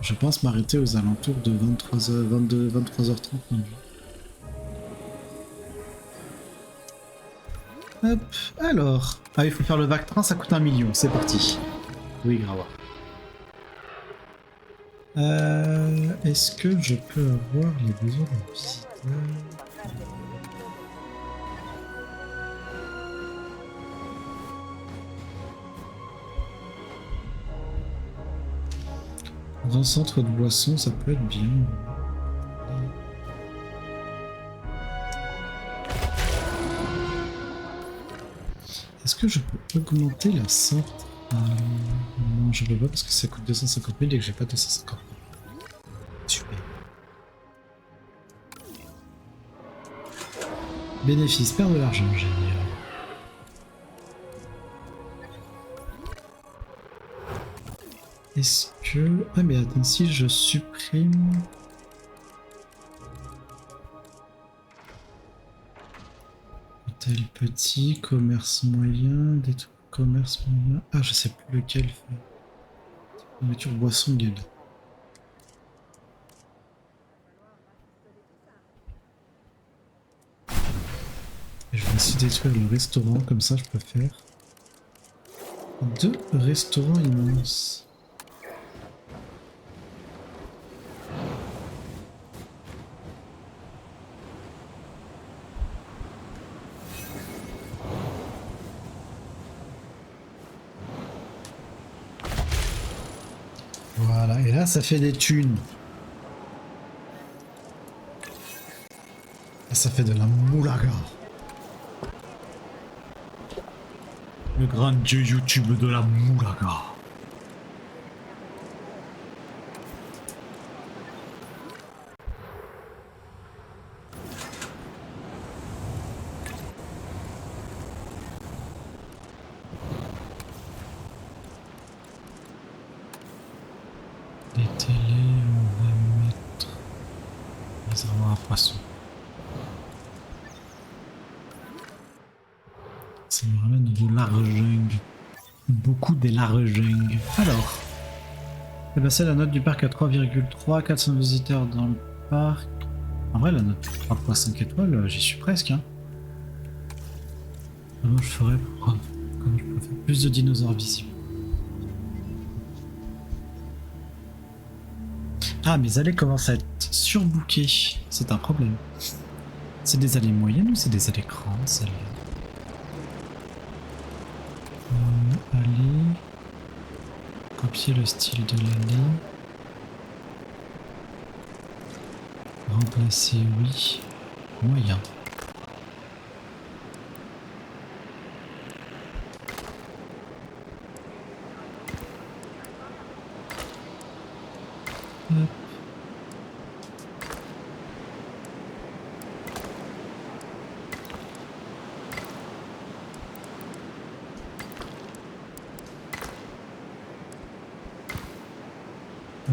Je pense m'arrêter aux alentours de 23h30 minutes. Hop, alors. Ah, il faut faire le vac-train, ça coûte 1 million, c'est parti. Oui, Grawa. Est-ce que je peux avoir les besoins d'un visiteur? Dans un centre de boissons, ça peut être bien. Est-ce que je peux augmenter la centre? Non, je peux pas parce que ça coûte 250 000 et que j'ai pas 250 000. Super. Bénéfice, perd de l'argent, génial. Est-ce que... Ah mais attends, si je supprime... Hôtel petit, commerce moyen, des trucs commerce moyen... Ah je sais plus lequel fait. Nourriture, boisson, gueule. Et je vais aussi détruire le restaurant, comme ça je peux faire 2 restaurants immenses. Voilà, et là ça fait des thunes. Et ça fait de la moulaga. Le grand dieu YouTube de la moulaga. Les télés, on va mettre les armoires à poissons. Ça me ramène de l'argent. Beaucoup de l'argent. Alors, j'ai passé la note du parc à 3,3, 400 visiteurs dans le parc. En vrai, la note 3,5 étoiles, j'y suis presque. Hein. Comment je ferais pour... Comment je peux faire plus de dinosaures visibles? Ah, mes allées commencent à être surbookées. C'est un problème. C'est des allées moyennes ou c'est des allées grandes, celles-là? Allez. Copier le style de l'allée. Remplacer, oui. Moyen. Hop.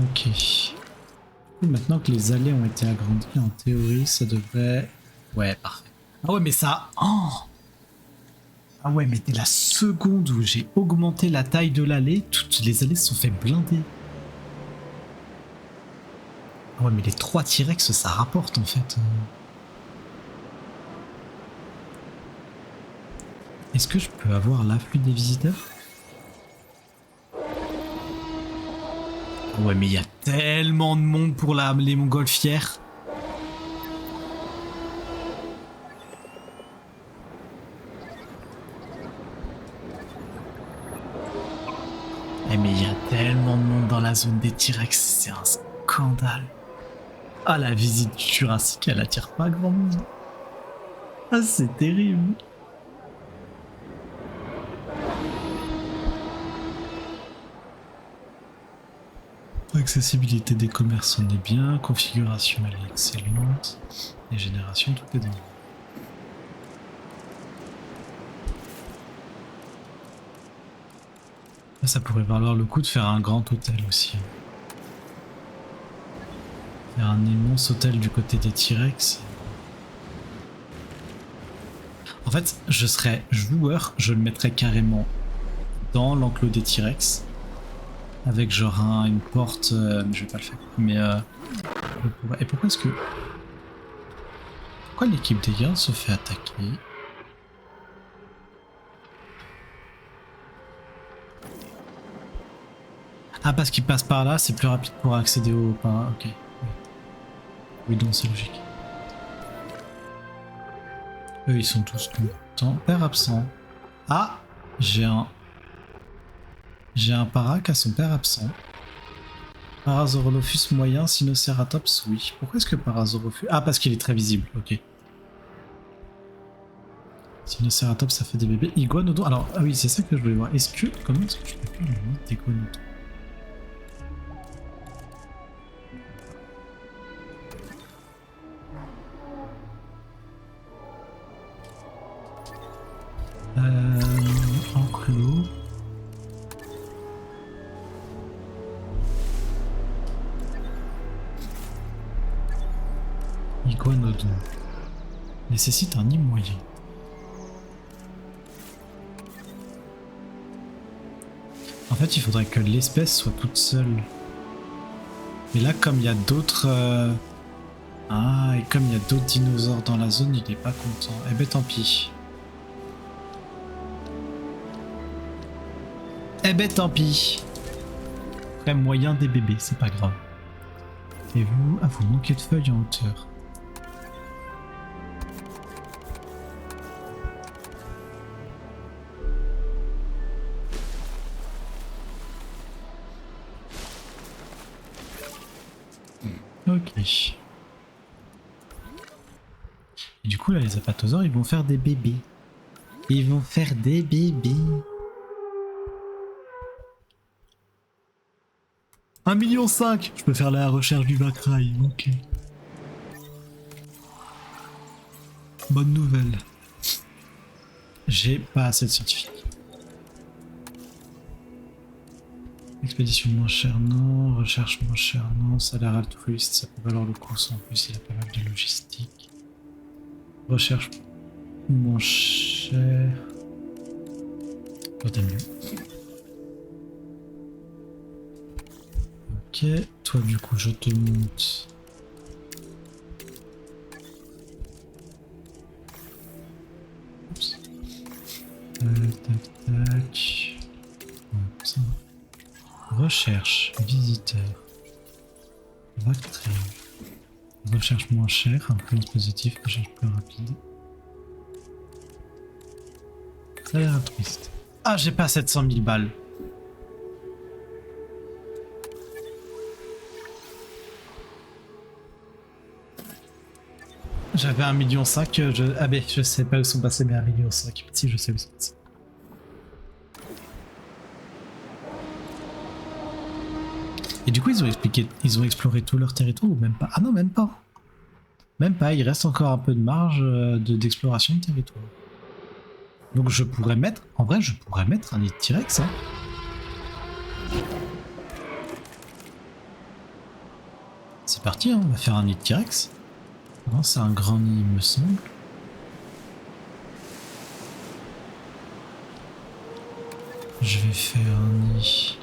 Ok. Maintenant que les allées ont été agrandies, en théorie, ça devrait... Ouais, parfait. Ah ouais, mais ça... Oh, ah ouais, mais dès la seconde où j'ai augmenté la taille de l'allée, toutes les allées se sont fait blinder. Ah ouais, mais les 3 T-Rex, ça rapporte en fait. Est-ce que je peux avoir l'afflux des visiteurs? Ouais, mais il y a tellement de monde pour les montgolfières. Eh mais il y a tellement de monde dans la zone des T-Rex, c'est un scandale. Ah, la visite du Jurassique, elle attire pas grand monde. Ah, c'est terrible. Accessibilité des commerces, on est bien. Configuration, elle est excellente. Et génération, tout est dans. Là, ça pourrait valoir le coup de faire un grand hôtel aussi. Faire un immense hôtel du côté des T-Rex. En fait, je serais joueur, je le mettrais carrément dans l'enclos des T-Rex. Avec genre une porte, je vais pas le faire, mais et pourquoi est-ce que... Pourquoi l'équipe des gardes se fait attaquer? Ah, parce qu'ils passent par là, c'est plus rapide pour accéder au... Ok. Oui, donc c'est logique. Eux, ils sont tous contents. Père absent. Ah, j'ai un parac à son père absent. Parasaurolophus moyen, Sinoceratops, oui. Pourquoi est-ce que Parasaurolophus... Ah, parce qu'il est très visible, ok. Sinoceratops, ça fait des bébés. Iguanodon, alors, ah oui, c'est ça que je voulais voir. Est-ce que... Comment est-ce que je peux faire le nom d'Iguanodon? méthode nécessite un nid moyen. En fait, il faudrait que l'espèce soit toute seule. Mais là, comme il y a d'autres... Ah, et comme il y a d'autres dinosaures dans la zone, il est pas content. Eh ben tant pis. Eh ben tant pis. Après, moyen des bébés, c'est pas grave. Et vous... Ah, vous manquez de feuilles en hauteur. Ok. Et du coup, là, les apatosaures, ils vont faire des bébés. Ils vont faire des bébés. 1,5 million. Je peux faire la recherche du Vakrai. Ok. Bonne nouvelle. J'ai pas assez de scientifiques. Expédition moins chère, non. Recherche moins chère, non. Salaire altruiste, ça peut valoir le coup. En plus, il a pas mal de logistique. Recherche moins chère. T'as mieux. Ok, toi du coup je te monte. Oups. Tac tac. Hop, ça. Recherche, visiteur. Vakrai. Recherche moins cher, influence positive, recherche plus rapide. Ça a l'air triste. Ah, j'ai pas 700 000 balles. J'avais 1,5 million, ah ben je sais pas où sont passés mes 1,5 million. Si, je sais où sont passés. Et du coup, ils ont exploré tout leur territoire ou même pas? Ah non, même pas. Même pas, il reste encore un peu de marge d'exploration de territoire. Donc je pourrais mettre, en vrai, je pourrais mettre un nid de T-Rex. Hein. C'est parti, hein, on va faire un nid de T-Rex. Non, c'est un grand nid, il me semble. Je vais faire un nid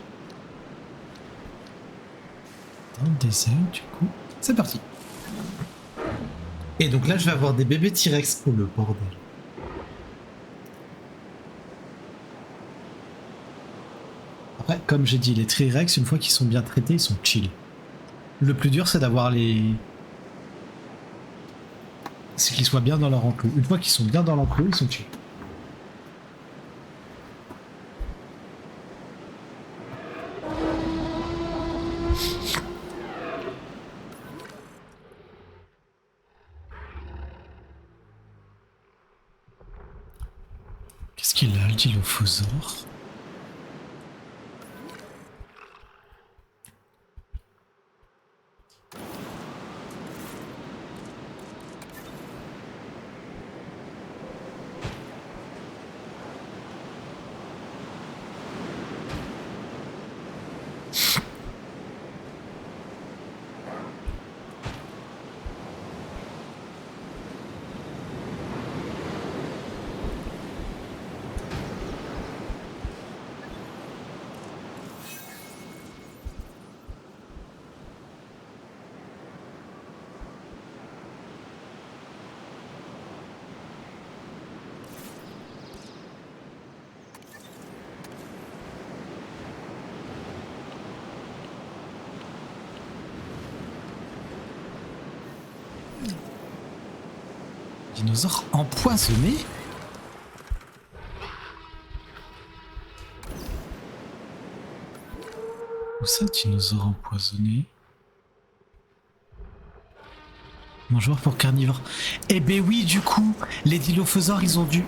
dans le désert, du coup. C'est parti. Et donc là, je vais avoir des bébés T-Rex pour le bordel. Après, comme j'ai dit, les T-Rex, une fois qu'ils sont bien traités, ils sont chill. Le plus dur, c'est d'avoir les... C'est qu'ils soient bien dans leur enclos. Une fois qu'ils sont bien dans l'enclos, ils sont chill. Qu'est-ce qu'il a, le dilophosaure? Dinosaure empoisonné? Où ça, dinosaure empoisonné? Mangeoire pour carnivore. Eh ben oui, du coup, les dilophosaures, ils ont dû...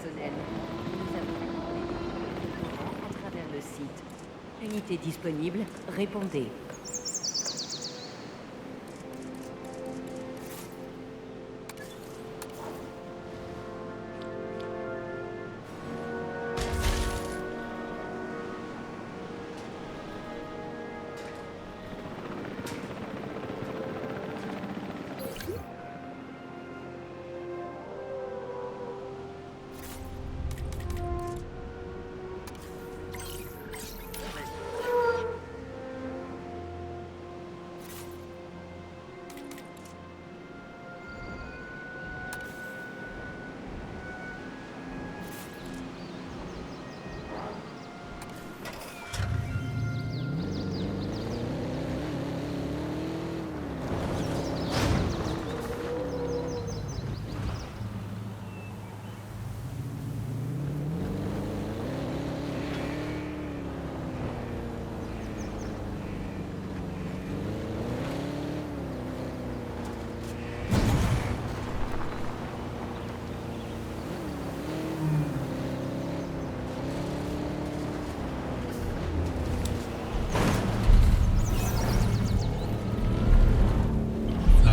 personnel. Nous avons commandé des courants à travers le site. Unité disponible, répondez.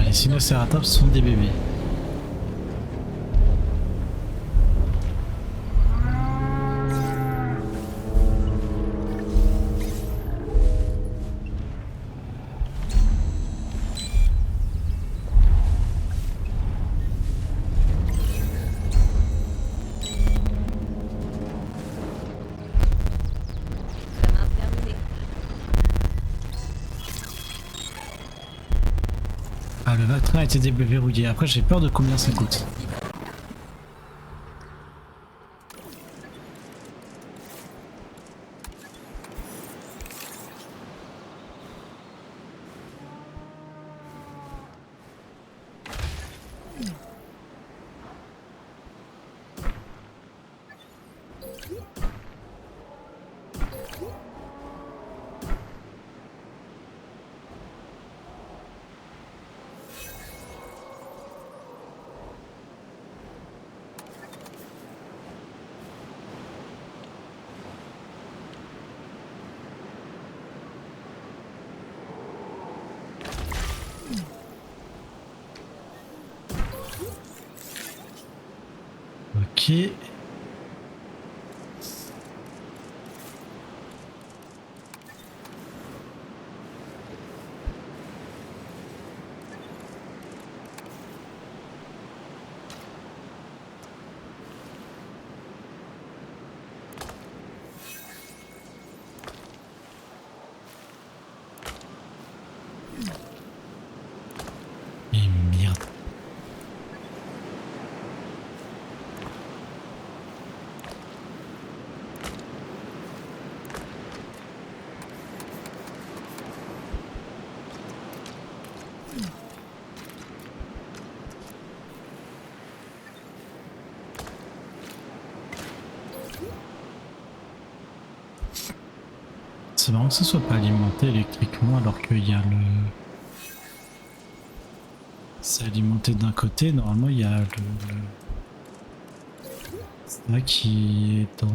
Les Sinocératops sont des bébés. Ah, le train a été déverrouillé. Après, j'ai peur de combien ça coûte. Ok. Et merde. C'est marrant que ce soit pas alimenté électriquement alors qu'il y a le... C'est alimenté d'un côté, normalement il y a le... C'est là qui est dans...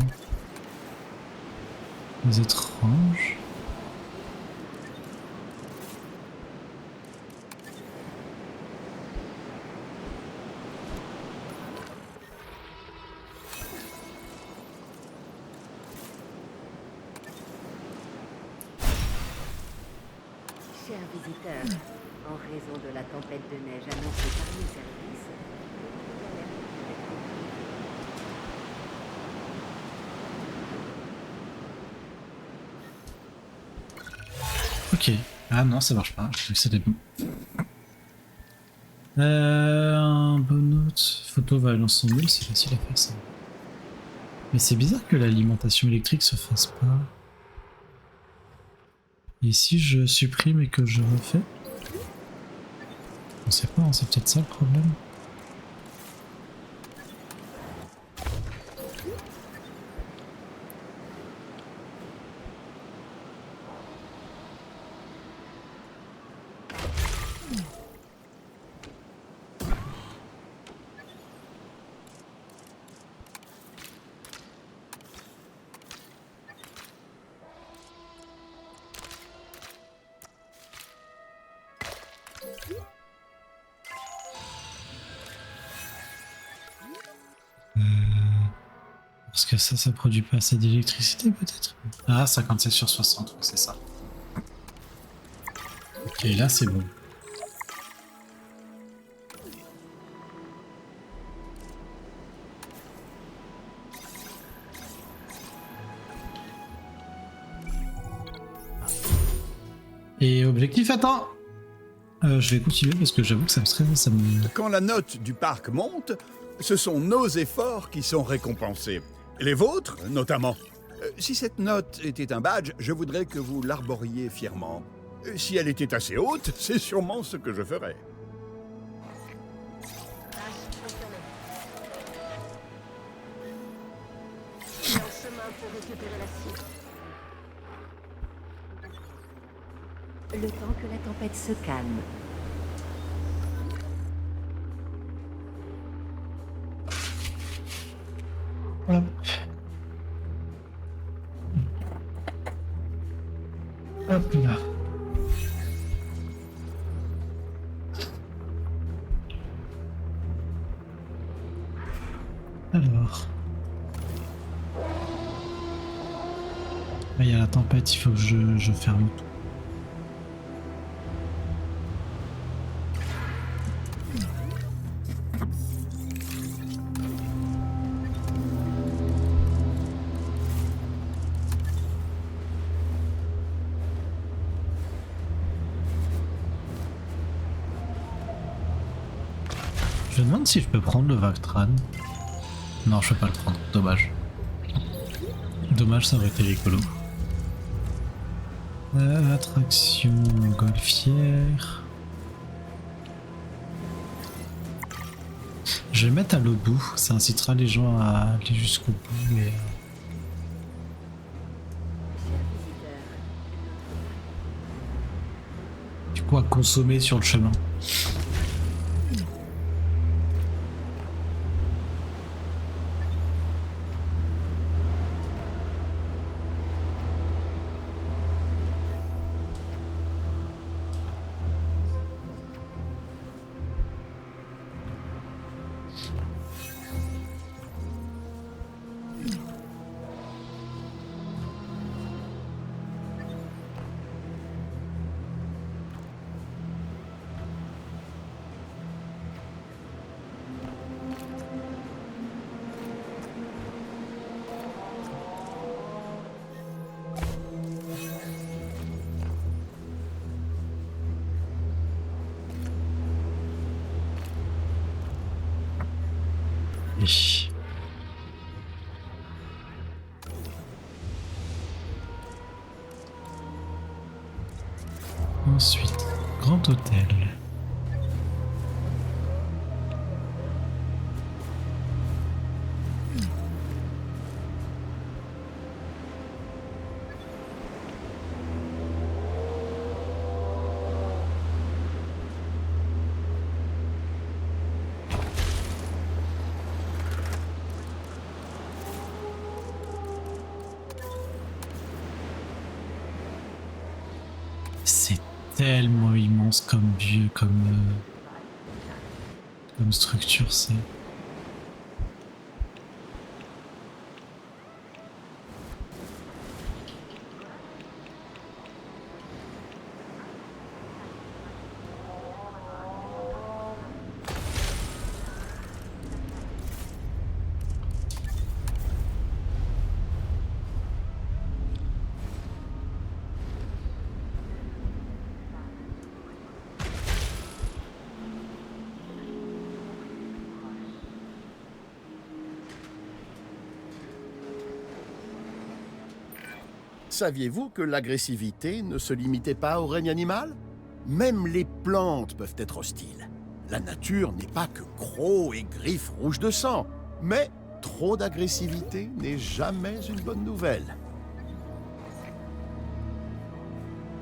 Les étranges. Chers visiteurs, en raison de la tempête de neige annoncée par nos services, Ok. Ah non, ça marche pas. Je crois que c'était bon. Un bon autre. Photo valence 100 000, c'est facile à faire ça. Mais c'est bizarre que l'alimentation électrique se fasse pas. Et si je supprime et que je refais? On sait pas, hein, c'est peut-être ça le problème. Parce que ça produit pas assez d'électricité peut-être. Ah, 57 sur 60, ouais, c'est ça. Ok, là c'est bon. Et objectif atteint. Je vais continuer parce que j'avoue que ça me stresse, ça me... Quand la note du parc monte, ce sont nos efforts qui sont récompensés. Les vôtres, notamment. Si cette note était un badge, je voudrais que vous l'arboriez fièrement. Si elle était assez haute, c'est sûrement ce que je ferais. Le temps que la tempête se calme. Voilà. Hop là. Alors. Il y a la tempête, il faut que je ferme tout. Je me demande si je peux prendre le Vactran. Non, je peux pas le prendre. Dommage. Dommage, ça aurait été rigolo. Attraction golfière. Je vais le mettre à l'autre bout. Ça incitera les gens à aller jusqu'au bout. Et... du coup, à consommer sur le chemin. Oui. Ensuite, Grand Hôtel. C'est tellement immense comme vieux, comme structure, c'est... Saviez-vous que l'agressivité ne se limitait pas au règne animal? Même les plantes peuvent être hostiles. La nature n'est pas que crocs et griffes rouges de sang, mais trop d'agressivité n'est jamais une bonne nouvelle.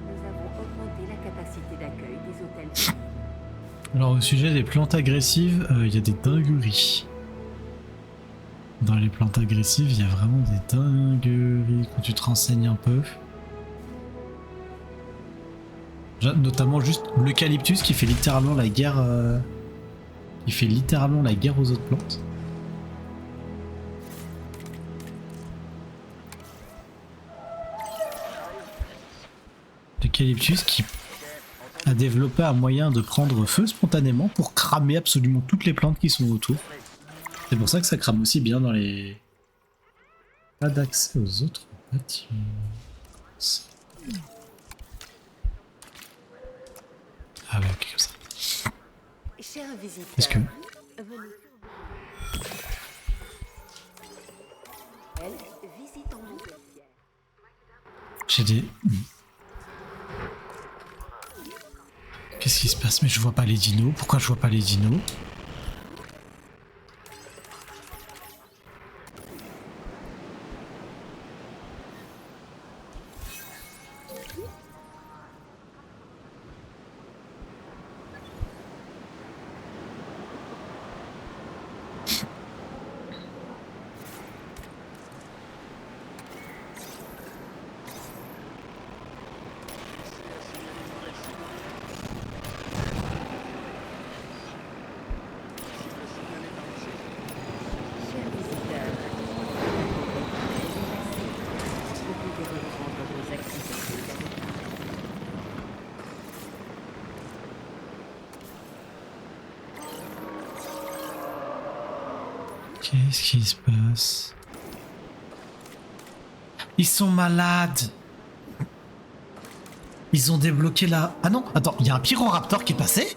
Nous avons augmenté la capacité d'accueil des hôtels. Alors au sujet des plantes agressives, il y a des dingueries. Dans les plantes agressives, il y a vraiment des dingueries quand tu te renseignes un peu. Notamment juste l'eucalyptus qui fait littéralement la guerre. Qui fait littéralement la guerre aux autres plantes. L'eucalyptus qui a développé un moyen de prendre feu spontanément pour cramer absolument toutes les plantes qui sont autour. C'est pour ça que ça crame aussi bien dans les... Pas d'accès aux autres bâtiments. Ah ouais, ok, comme ça. Cher visiteur, Est-ce que... elle visite en vous. J'ai des... Qu'est-ce qui se passe? Mais je vois pas les dinos. Pourquoi je vois pas les dinos? Cher visiteur, vous pouvez reprendre vos activités. Qu'est-ce qui se passe? Ils sont malades. Ils ont débloqué la... Ah non, attends, il y a un Pyroraptor qui est passé?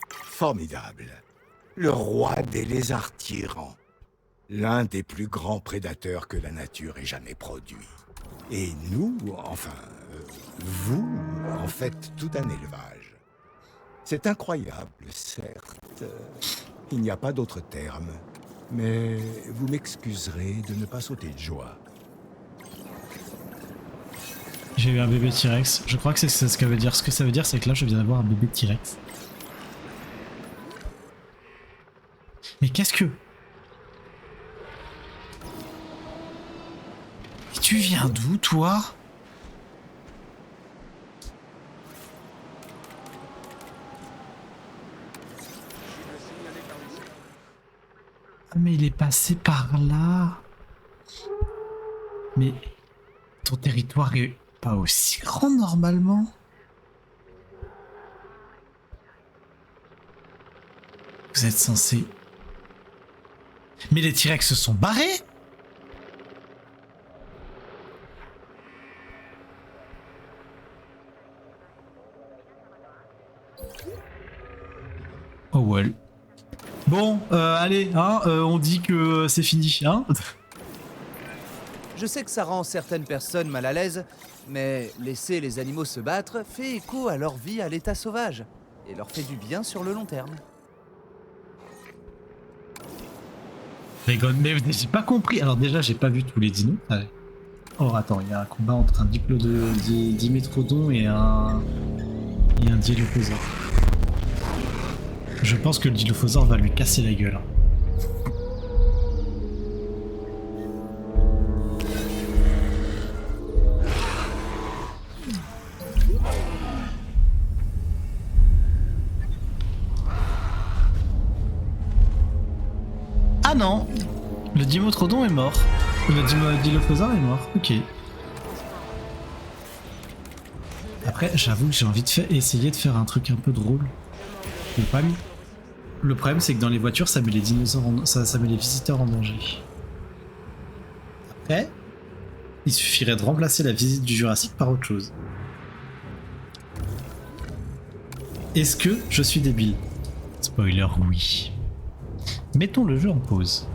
Formidable. Le roi des lézards tyrans. L'un des plus grands prédateurs que la nature ait jamais produit. Et nous, enfin, vous, en faites tout un élevage. C'est incroyable, certes. Il n'y a pas d'autre terme. Mais vous m'excuserez de ne pas sauter de joie. J'ai eu un bébé T-Rex. Je crois que c'est ce que ça veut dire. Ce que ça veut dire, c'est que là, je viens d'avoir un bébé T-Rex. Mais qu'est-ce que... Et tu viens d'où, toi? Ah, mais il est passé par là. Mais ton territoire est pas aussi grand normalement. Vous êtes censé... Mais les T-Rex se sont barrés. Oh well. Bon, allez, hein, on dit que c'est fini, hein. Je sais que ça rend certaines personnes mal à l'aise, mais laisser les animaux se battre fait écho à leur vie à l'état sauvage et leur fait du bien sur le long terme. Mais j'ai pas compris. Alors déjà, j'ai pas vu tous les dinos. Ouais. Oh attends, il y a un combat entre un Dimétrodon et un Dilophosaure. Je pense que le Dilophosaure va lui casser la gueule. Ah non, le Dimotrodon est mort. Le Dilophosaure est mort, ok. Après, j'avoue que j'ai envie de essayer de faire un truc un peu drôle. Le problème, c'est que dans les voitures, ça met les dinosaures, ça met les visiteurs en danger. Après, il suffirait de remplacer la visite du Jurassique par autre chose. Est-ce que je suis débile? Spoiler, oui. Mettons le jeu en pause.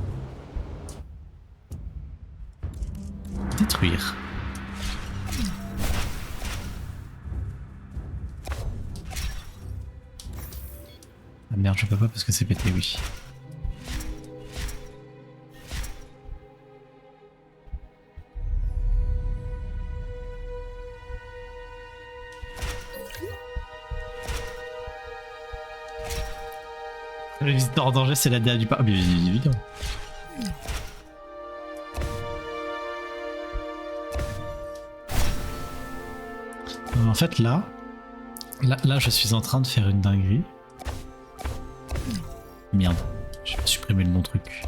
Détruire. Ah merde, je peux pas parce que c'est pété, oui. Le visiteur en danger, c'est la DA du parc. Bien évidemment. En fait, là, je suis en train de faire une dinguerie. Merde, j'ai supprimé le bon truc.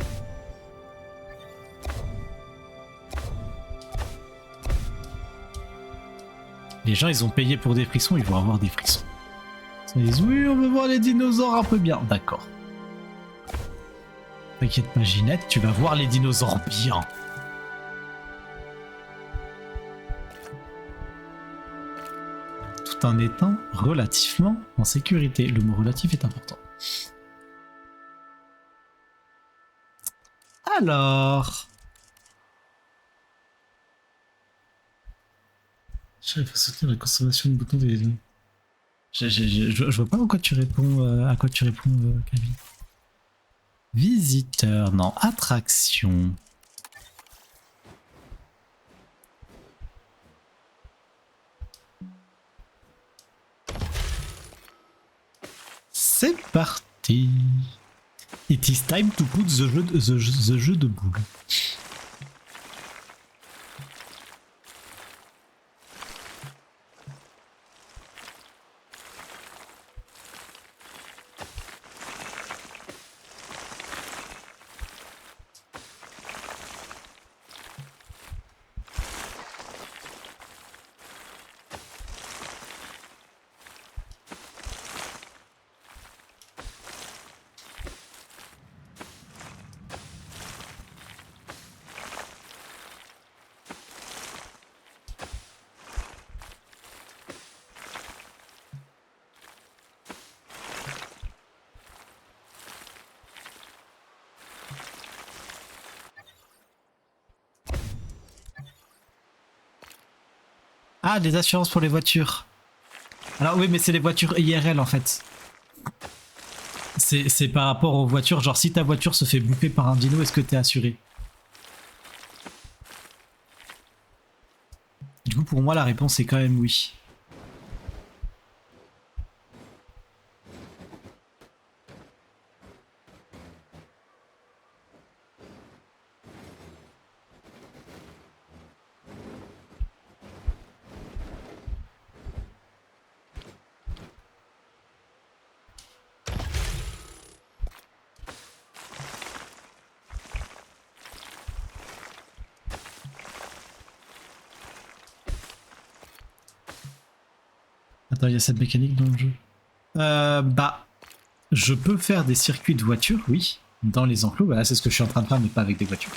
Les gens, ils ont payé pour des frissons, ils vont avoir des frissons. Ils disent oui, on veut voir les dinosaures un peu bien. D'accord. T'inquiète pas, Ginette, tu vas voir les dinosaures bien. Tout en étant relativement en sécurité. Le mot relatif est important. Alors... Il faut soutenir la consommation de boutons des... Je vois pas à quoi tu réponds, Camille. Visiteur, non, attraction. C'est parti. It is time to put the jeu de boules. Ah, des assurances pour les voitures. Alors oui, mais c'est les voitures IRL en fait. C'est par rapport aux voitures. Genre, si ta voiture se fait bouffer par un dino, est-ce que t'es assuré? Du coup, pour moi, la réponse est quand même oui. Attends, il y a cette mécanique dans le jeu. Bah, je peux faire des circuits de voitures, oui, dans les enclos. Bah, c'est ce que je suis en train de faire, mais pas avec des voitures.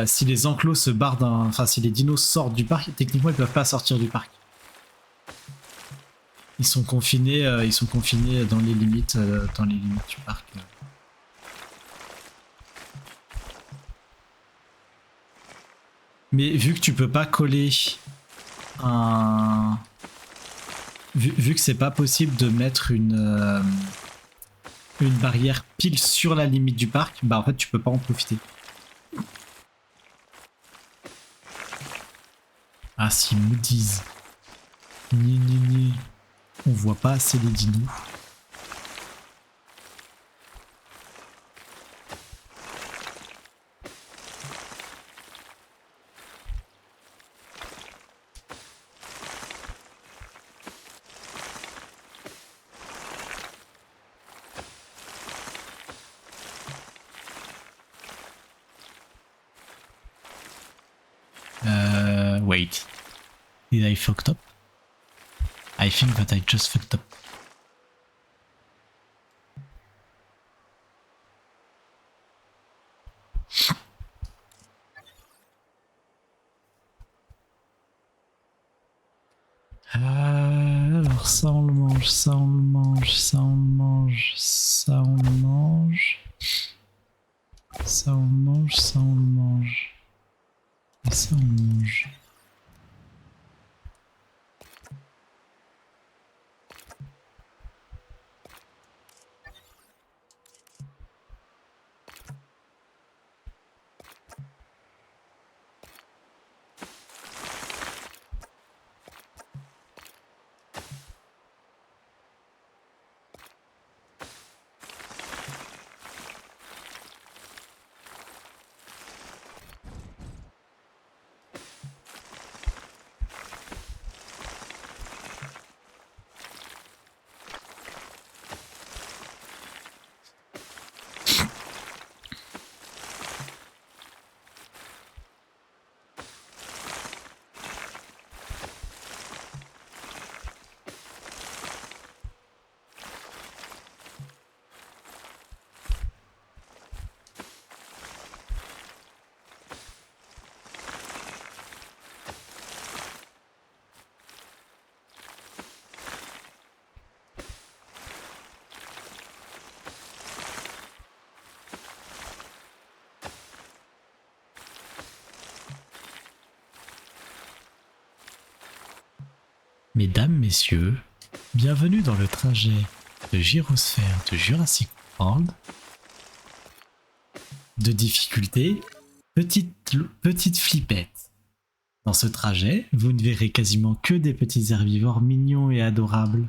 Si les enclos se barrent d'un... Enfin, si les dinos sortent du parc, techniquement, ils peuvent pas sortir du parc. Ils sont confinés dans les limites du parc. Mais vu que tu peux pas coller un... Vu que c'est pas possible de mettre une barrière pile sur la limite du parc, bah en fait tu peux pas en profiter. Ah si Moody's. Ni. On voit pas assez les dinos. Wait. Did I fucked up? I think that I just fucked up. Alors ça on le mange, ça on le mange, ça on le mange, ça on le mange. Ça on le mange, ça on le mange. Et ça on le mange. Mesdames, messieurs, bienvenue dans le trajet de gyrosphère de Jurassic World. De difficulté, petite flippette. Dans ce trajet, vous ne verrez quasiment que des petits herbivores mignons et adorables.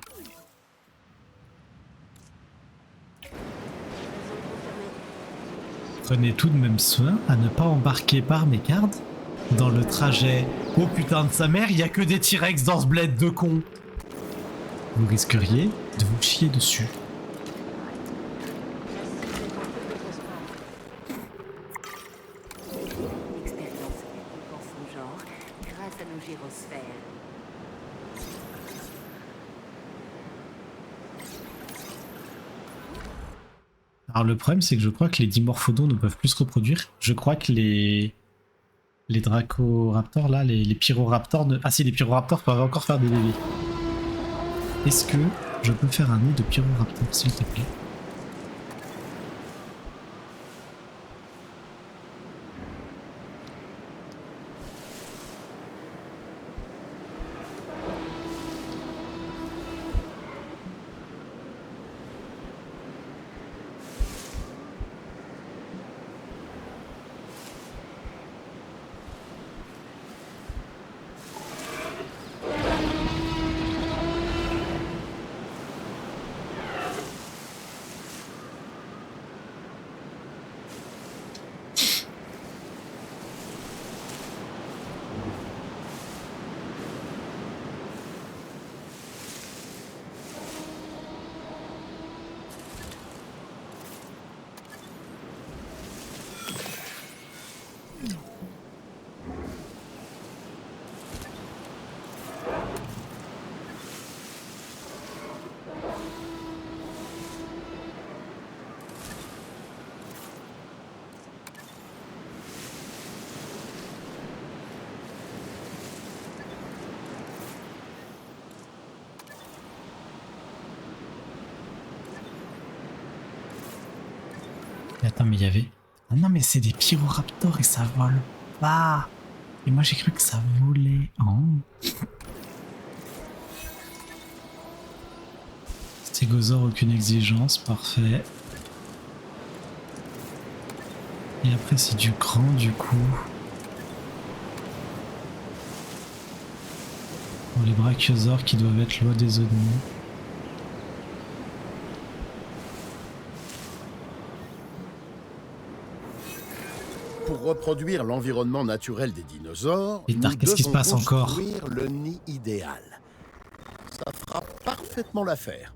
Prenez tout de même soin à ne pas embarquer par mégarde dans le trajet. Oh putain de sa mère, il y a que des T-Rex dans ce bled de con. Vous risqueriez de vous chier dessus. Une expérience unique en son genre grâce à nos gyrosphères. Alors le problème c'est que je crois que les dimorphodons ne peuvent plus se reproduire. Je crois que les Dracoraptors là, les Pyroraptors ne... Ah si, les Pyroraptors peuvent encore faire des bébés. Est-ce que je peux faire un nid de Pyroraptor s'il te plaît? Attends, mais il y avait... Ah non, mais c'est des Pyroraptors et ça vole pas. Et moi j'ai cru que ça volait. Oh. Stégosaure, aucune exigence, parfait. Et après c'est du grand du coup. Bon, les brachiosaures qui doivent être loi des odemons. Pour reproduire l'environnement naturel des dinosaures, Et nous qu'est-ce qui se devons passe encore? construire le nid idéal. Ça fera parfaitement l'affaire.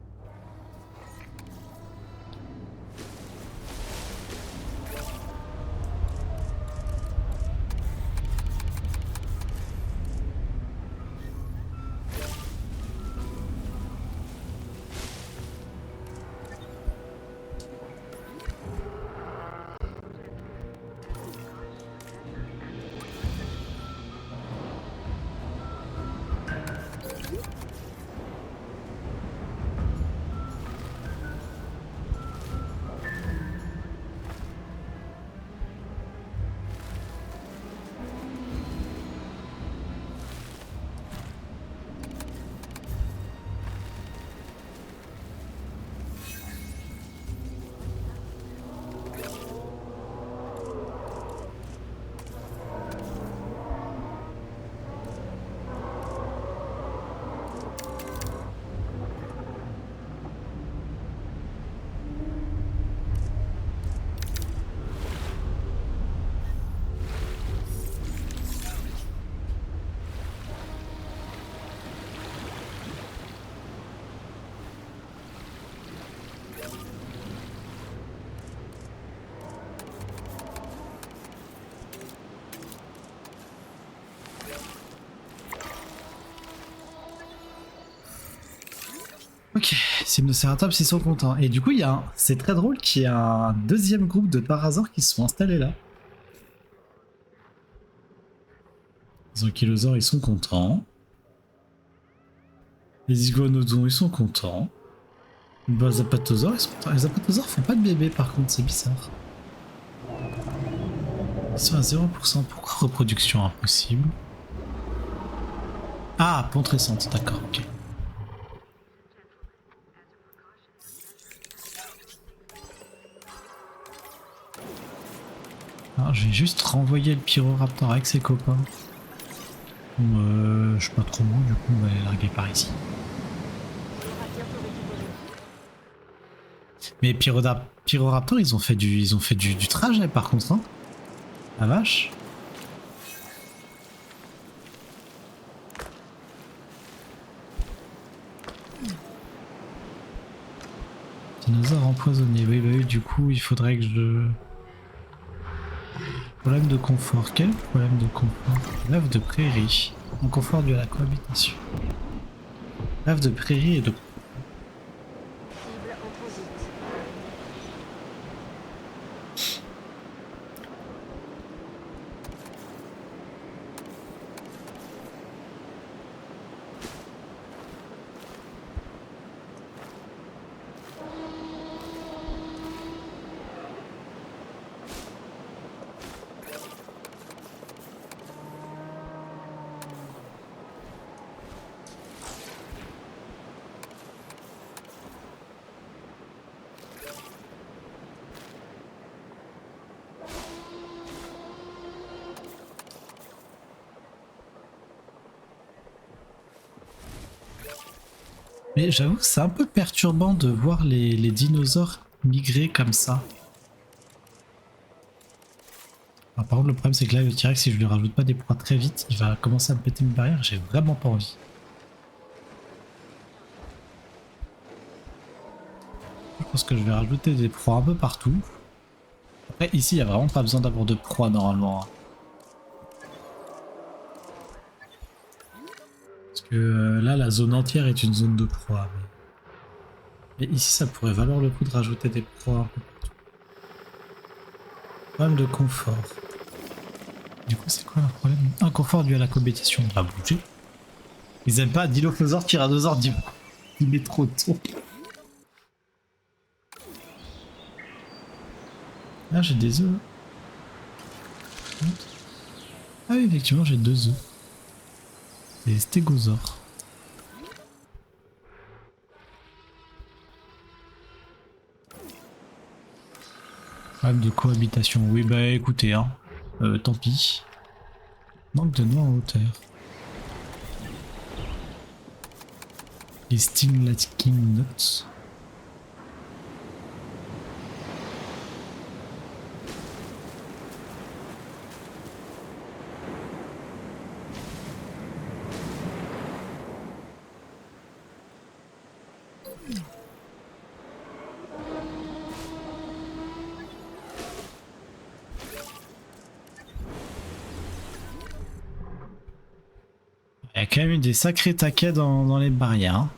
Ok, Simnoceratops, ils sont contents. Et du coup, il y a c'est très drôle qu'il y ait un deuxième groupe de parasaures qui se sont installés là. Les ankylosaures, ils sont contents. Les iguanodons, ils sont contents. Les apatosaures, ils sont contents. Les apatosaures font pas de bébés par contre, c'est bizarre. Ils sont à 0%. Pourquoi reproduction impossible? Ah, pente récente, d'accord, ok. Alors, je vais juste renvoyer le Pyroraptor avec ses copains. Je suis pas trop loin, du coup on va les larguer par ici. Mais Pyroraptor, ils ont fait du trajet par contre, hein. La vache. Dinosaure empoisonné, oui bah oui, du coup il faudrait que je... Problème de confort, quel problème de confort? Rêve de prairie, un confort dû à la cohabitation. Rêve de prairie et de... Mais j'avoue que c'est un peu perturbant de voir les dinosaures migrer comme ça. Alors, par contre le problème c'est que là le T-Rex, si je lui rajoute pas des proies très vite, il va commencer à me péter mes barrières, j'ai vraiment pas envie. Je pense que je vais rajouter des proies un peu partout. Après ici il n'y a vraiment pas besoin d'avoir de proies normalement. Parce que là la zone entière est une zone de proie. Mais ici ça pourrait valoir le coup de rajouter des proies un peu partout. Problème de confort. Du coup c'est quoi leur problème? Un confort dû à la cohabitation. On va bouger. Ils aiment pas Dilophosaure, Tyrannosaure, il met trop de temps. Là j'ai des œufs. Ah oui effectivement j'ai 2 œufs. Des stégosaures. Problème de cohabitation. Oui bah écoutez hein. Tant pis. Manque de noix en hauteur. Les stimulating nuts. Il y a quand même eu des sacrés taquets dans les barrières. Hein.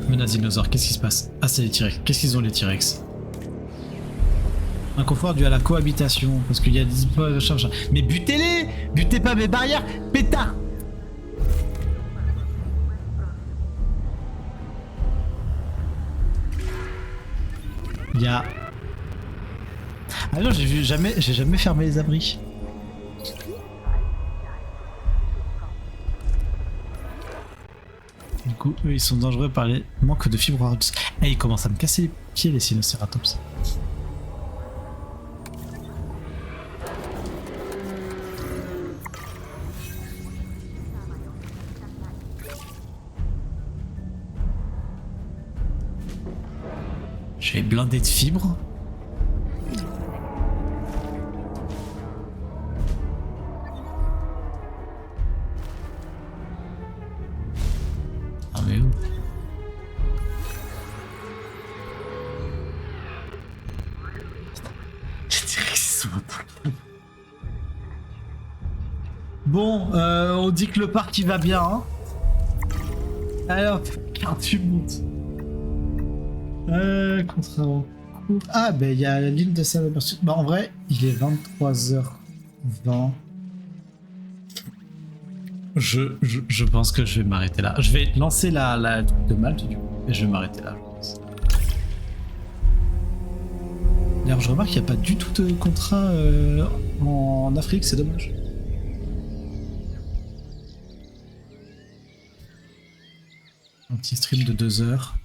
Menace dinosaure, qu'est-ce qui se passe? Ah c'est les T-Rex, qu'est-ce qu'ils ont les T-Rex? Un confort dû à la cohabitation, parce qu'il y a des... Mais butez-les! Butez pas mes barrières, pétard! Il y a... Ah non, j'ai jamais fermé les abris. Du coup, eux, ils sont dangereux par les manques de fibres. Et ils commencent à me casser les pieds, les Sinocératops. Je vais blinder de fibres. Ah mais où? Bon, on dit que le parc il va bien. Hein. Allez hop, car tu montes. Contrairement. Ah, ben il y a l'île de Salvador. Bah, en vrai, il est 23h20. Je pense que je vais m'arrêter là. Je vais lancer la truc de Malte du coup, et je vais m'arrêter là, je pense. D'ailleurs, je remarque qu'il n'y a pas du tout de contrat en Afrique, c'est dommage. Un petit stream de 2 heures.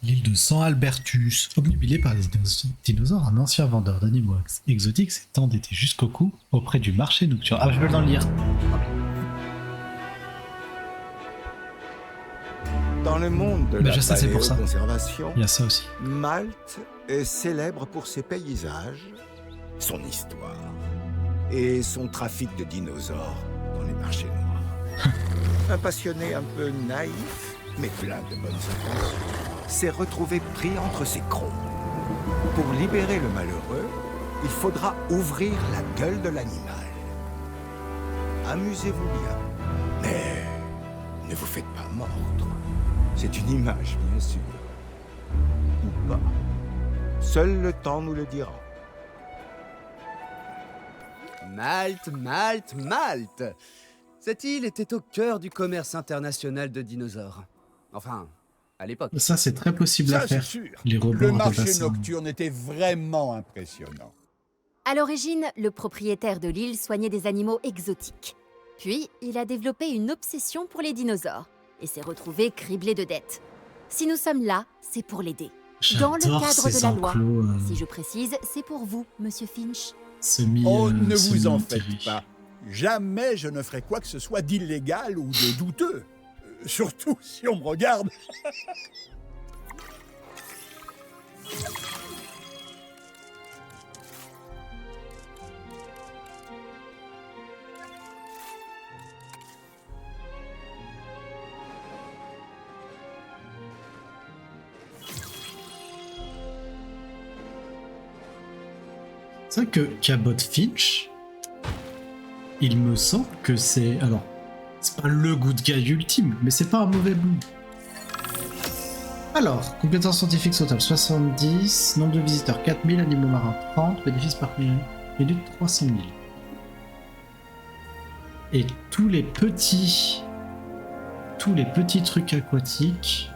L'île de San Albertus, obnubilée par les dinosaures, un ancien vendeur d'animaux exotiques s'est endetté jusqu'au cou auprès du marché nocturne. Ah, je vais le lire. Dans le monde de la je sais, c'est pour ça. paléoconservation, Il y a ça aussi. Malte est célèbre pour ses paysages, son histoire et son trafic de dinosaures dans les marchés noirs. Un passionné un peu naïf, mais plein de bonnes intentions, s'est retrouvé pris entre ses crocs. Pour libérer le malheureux, il faudra ouvrir la gueule de l'animal. Amusez-vous bien, mais ne vous faites pas mordre. C'est une image, bien sûr. Ou pas. Seul le temps nous le dira. Malte, Malte, Malte! Cette île était au cœur du commerce international de dinosaures. Enfin, à l'époque. Ça, c'est très possible à Ça, c'est faire. sûr. Les robots Le en marché remplaçant. nocturne était vraiment impressionnant. À l'origine, le propriétaire de l'île soignait des animaux exotiques. Puis, il a développé une obsession pour les dinosaures et s'est retrouvé criblé de dettes. Si nous sommes là, c'est pour l'aider. Dans le J'adore cadre de ces la loi. enclos Si je précise, c'est pour vous, Monsieur Finch. semi. Oh, ne vous en semi-enterrés. faites pas. Jamais je ne ferai quoi que ce soit d'illégal ou de douteux. Surtout si on me regarde. C'est vrai que Cabot Finch, il me semble que c'est... Alors, c'est pas le good guy ultime, mais c'est pas un mauvais bout. Alors, compétences scientifiques total 70, nombre de visiteurs 4000, animaux marins 30, bénéfices par minute 300 000. Et tous les petits trucs aquatiques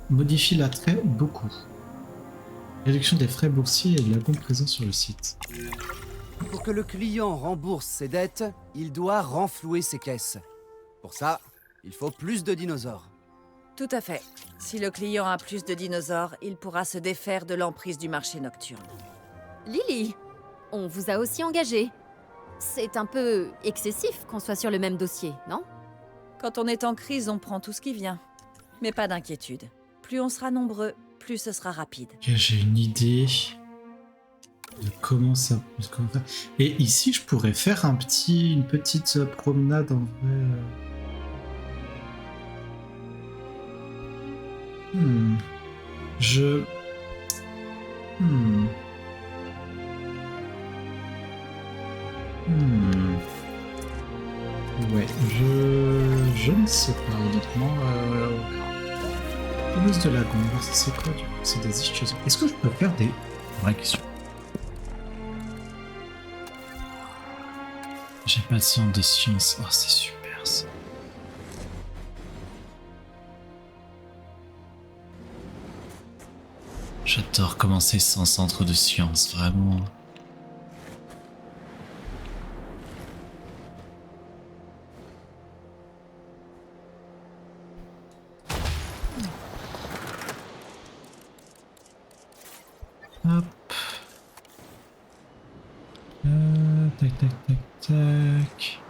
modifient l'attrait beaucoup. Réduction des frais boursiers et de la compte présent sur le site. Pour que le client rembourse ses dettes, il doit renflouer ses caisses. Pour ça, il faut plus de dinosaures. Tout à fait. Si le client a plus de dinosaures, il pourra se défaire de l'emprise du marché nocturne. Lily, on vous a aussi engagé. C'est un peu excessif qu'on soit sur le même dossier, non? Quand on est en crise, on prend tout ce qui vient. Mais pas d'inquiétude. Plus on sera nombreux, plus ce sera rapide. Ok, j'ai une idée de comment ça... Et ici, je pourrais faire une petite promenade en vrai. Ouais, je ne sais pas, honnêtement. Toulouse de Lagon, c'est quoi du coup? C'est des ischios. Est-ce que je peux faire des... Vraie question. J'ai pas de science de science. Oh, c'est super ça. J'adore commencer sans centre de science, vraiment. Hop. Tac, tac, tac, tac.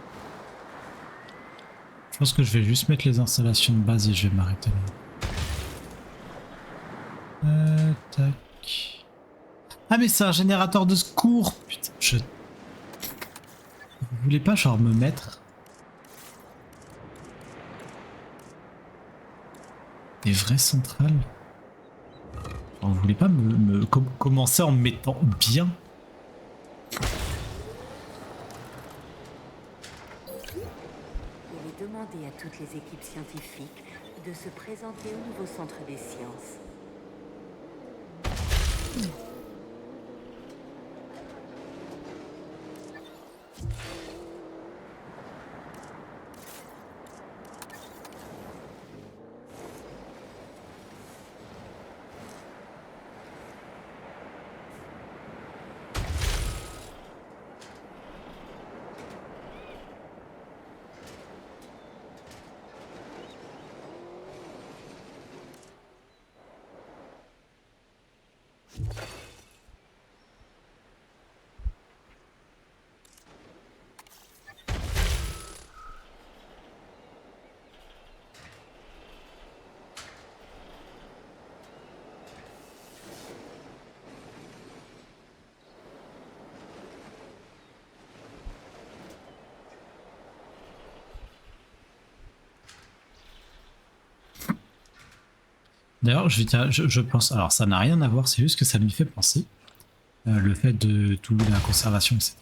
Je pense que je vais juste mettre les installations de base et je vais m'arrêter là. Tac. Ah mais c'est un générateur de secours. Putain, Vous voulez pas genre me mettre des vraies centrales? Vous voulez pas commencer en me mettant bien? Il est demandé à toutes les équipes scientifiques de se présenter au nouveau centre des sciences. D'ailleurs, je pense... Alors, ça n'a rien à voir, c'est juste que ça m'y fait penser. Le fait de toute la conservation, etc.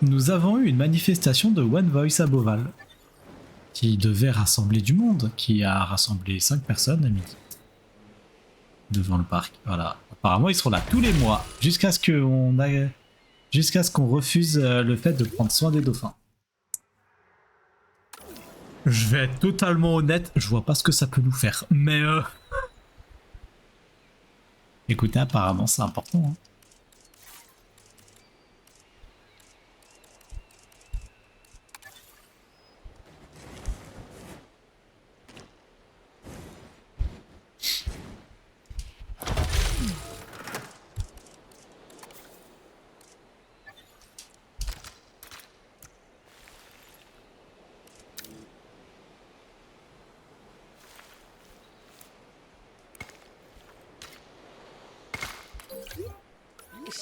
Nous avons eu une manifestation de One Voice à Beauval, qui devait rassembler du monde, qui a rassemblé 5 personnes à midi. Devant le parc, voilà. Apparemment, ils seront là tous les mois, jusqu'à ce qu'on refuse le fait de prendre soin des dauphins. Je vais être totalement honnête, je vois pas ce que ça peut nous faire, mais écoutez, apparemment c'est important. Hein.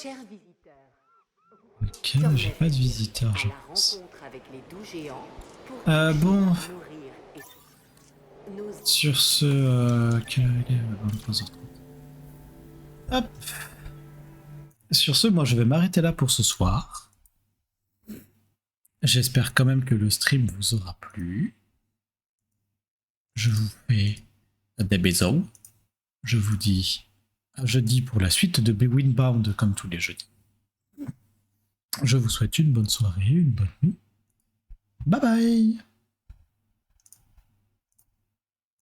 Chers visiteurs, Ok, j'ai pas de visiteurs, je pense. avec les 12 géants pour Bon, nourrir et nous... sur ce... 23h30. Hop. Sur ce, moi je vais m'arrêter là pour ce soir. J'espère quand même que le stream vous aura plu. Je vous fais des bisous. Je vous dis à jeudi pour la suite de Windbound comme tous les jeudis. Je vous souhaite une bonne soirée, une bonne nuit. Bye bye!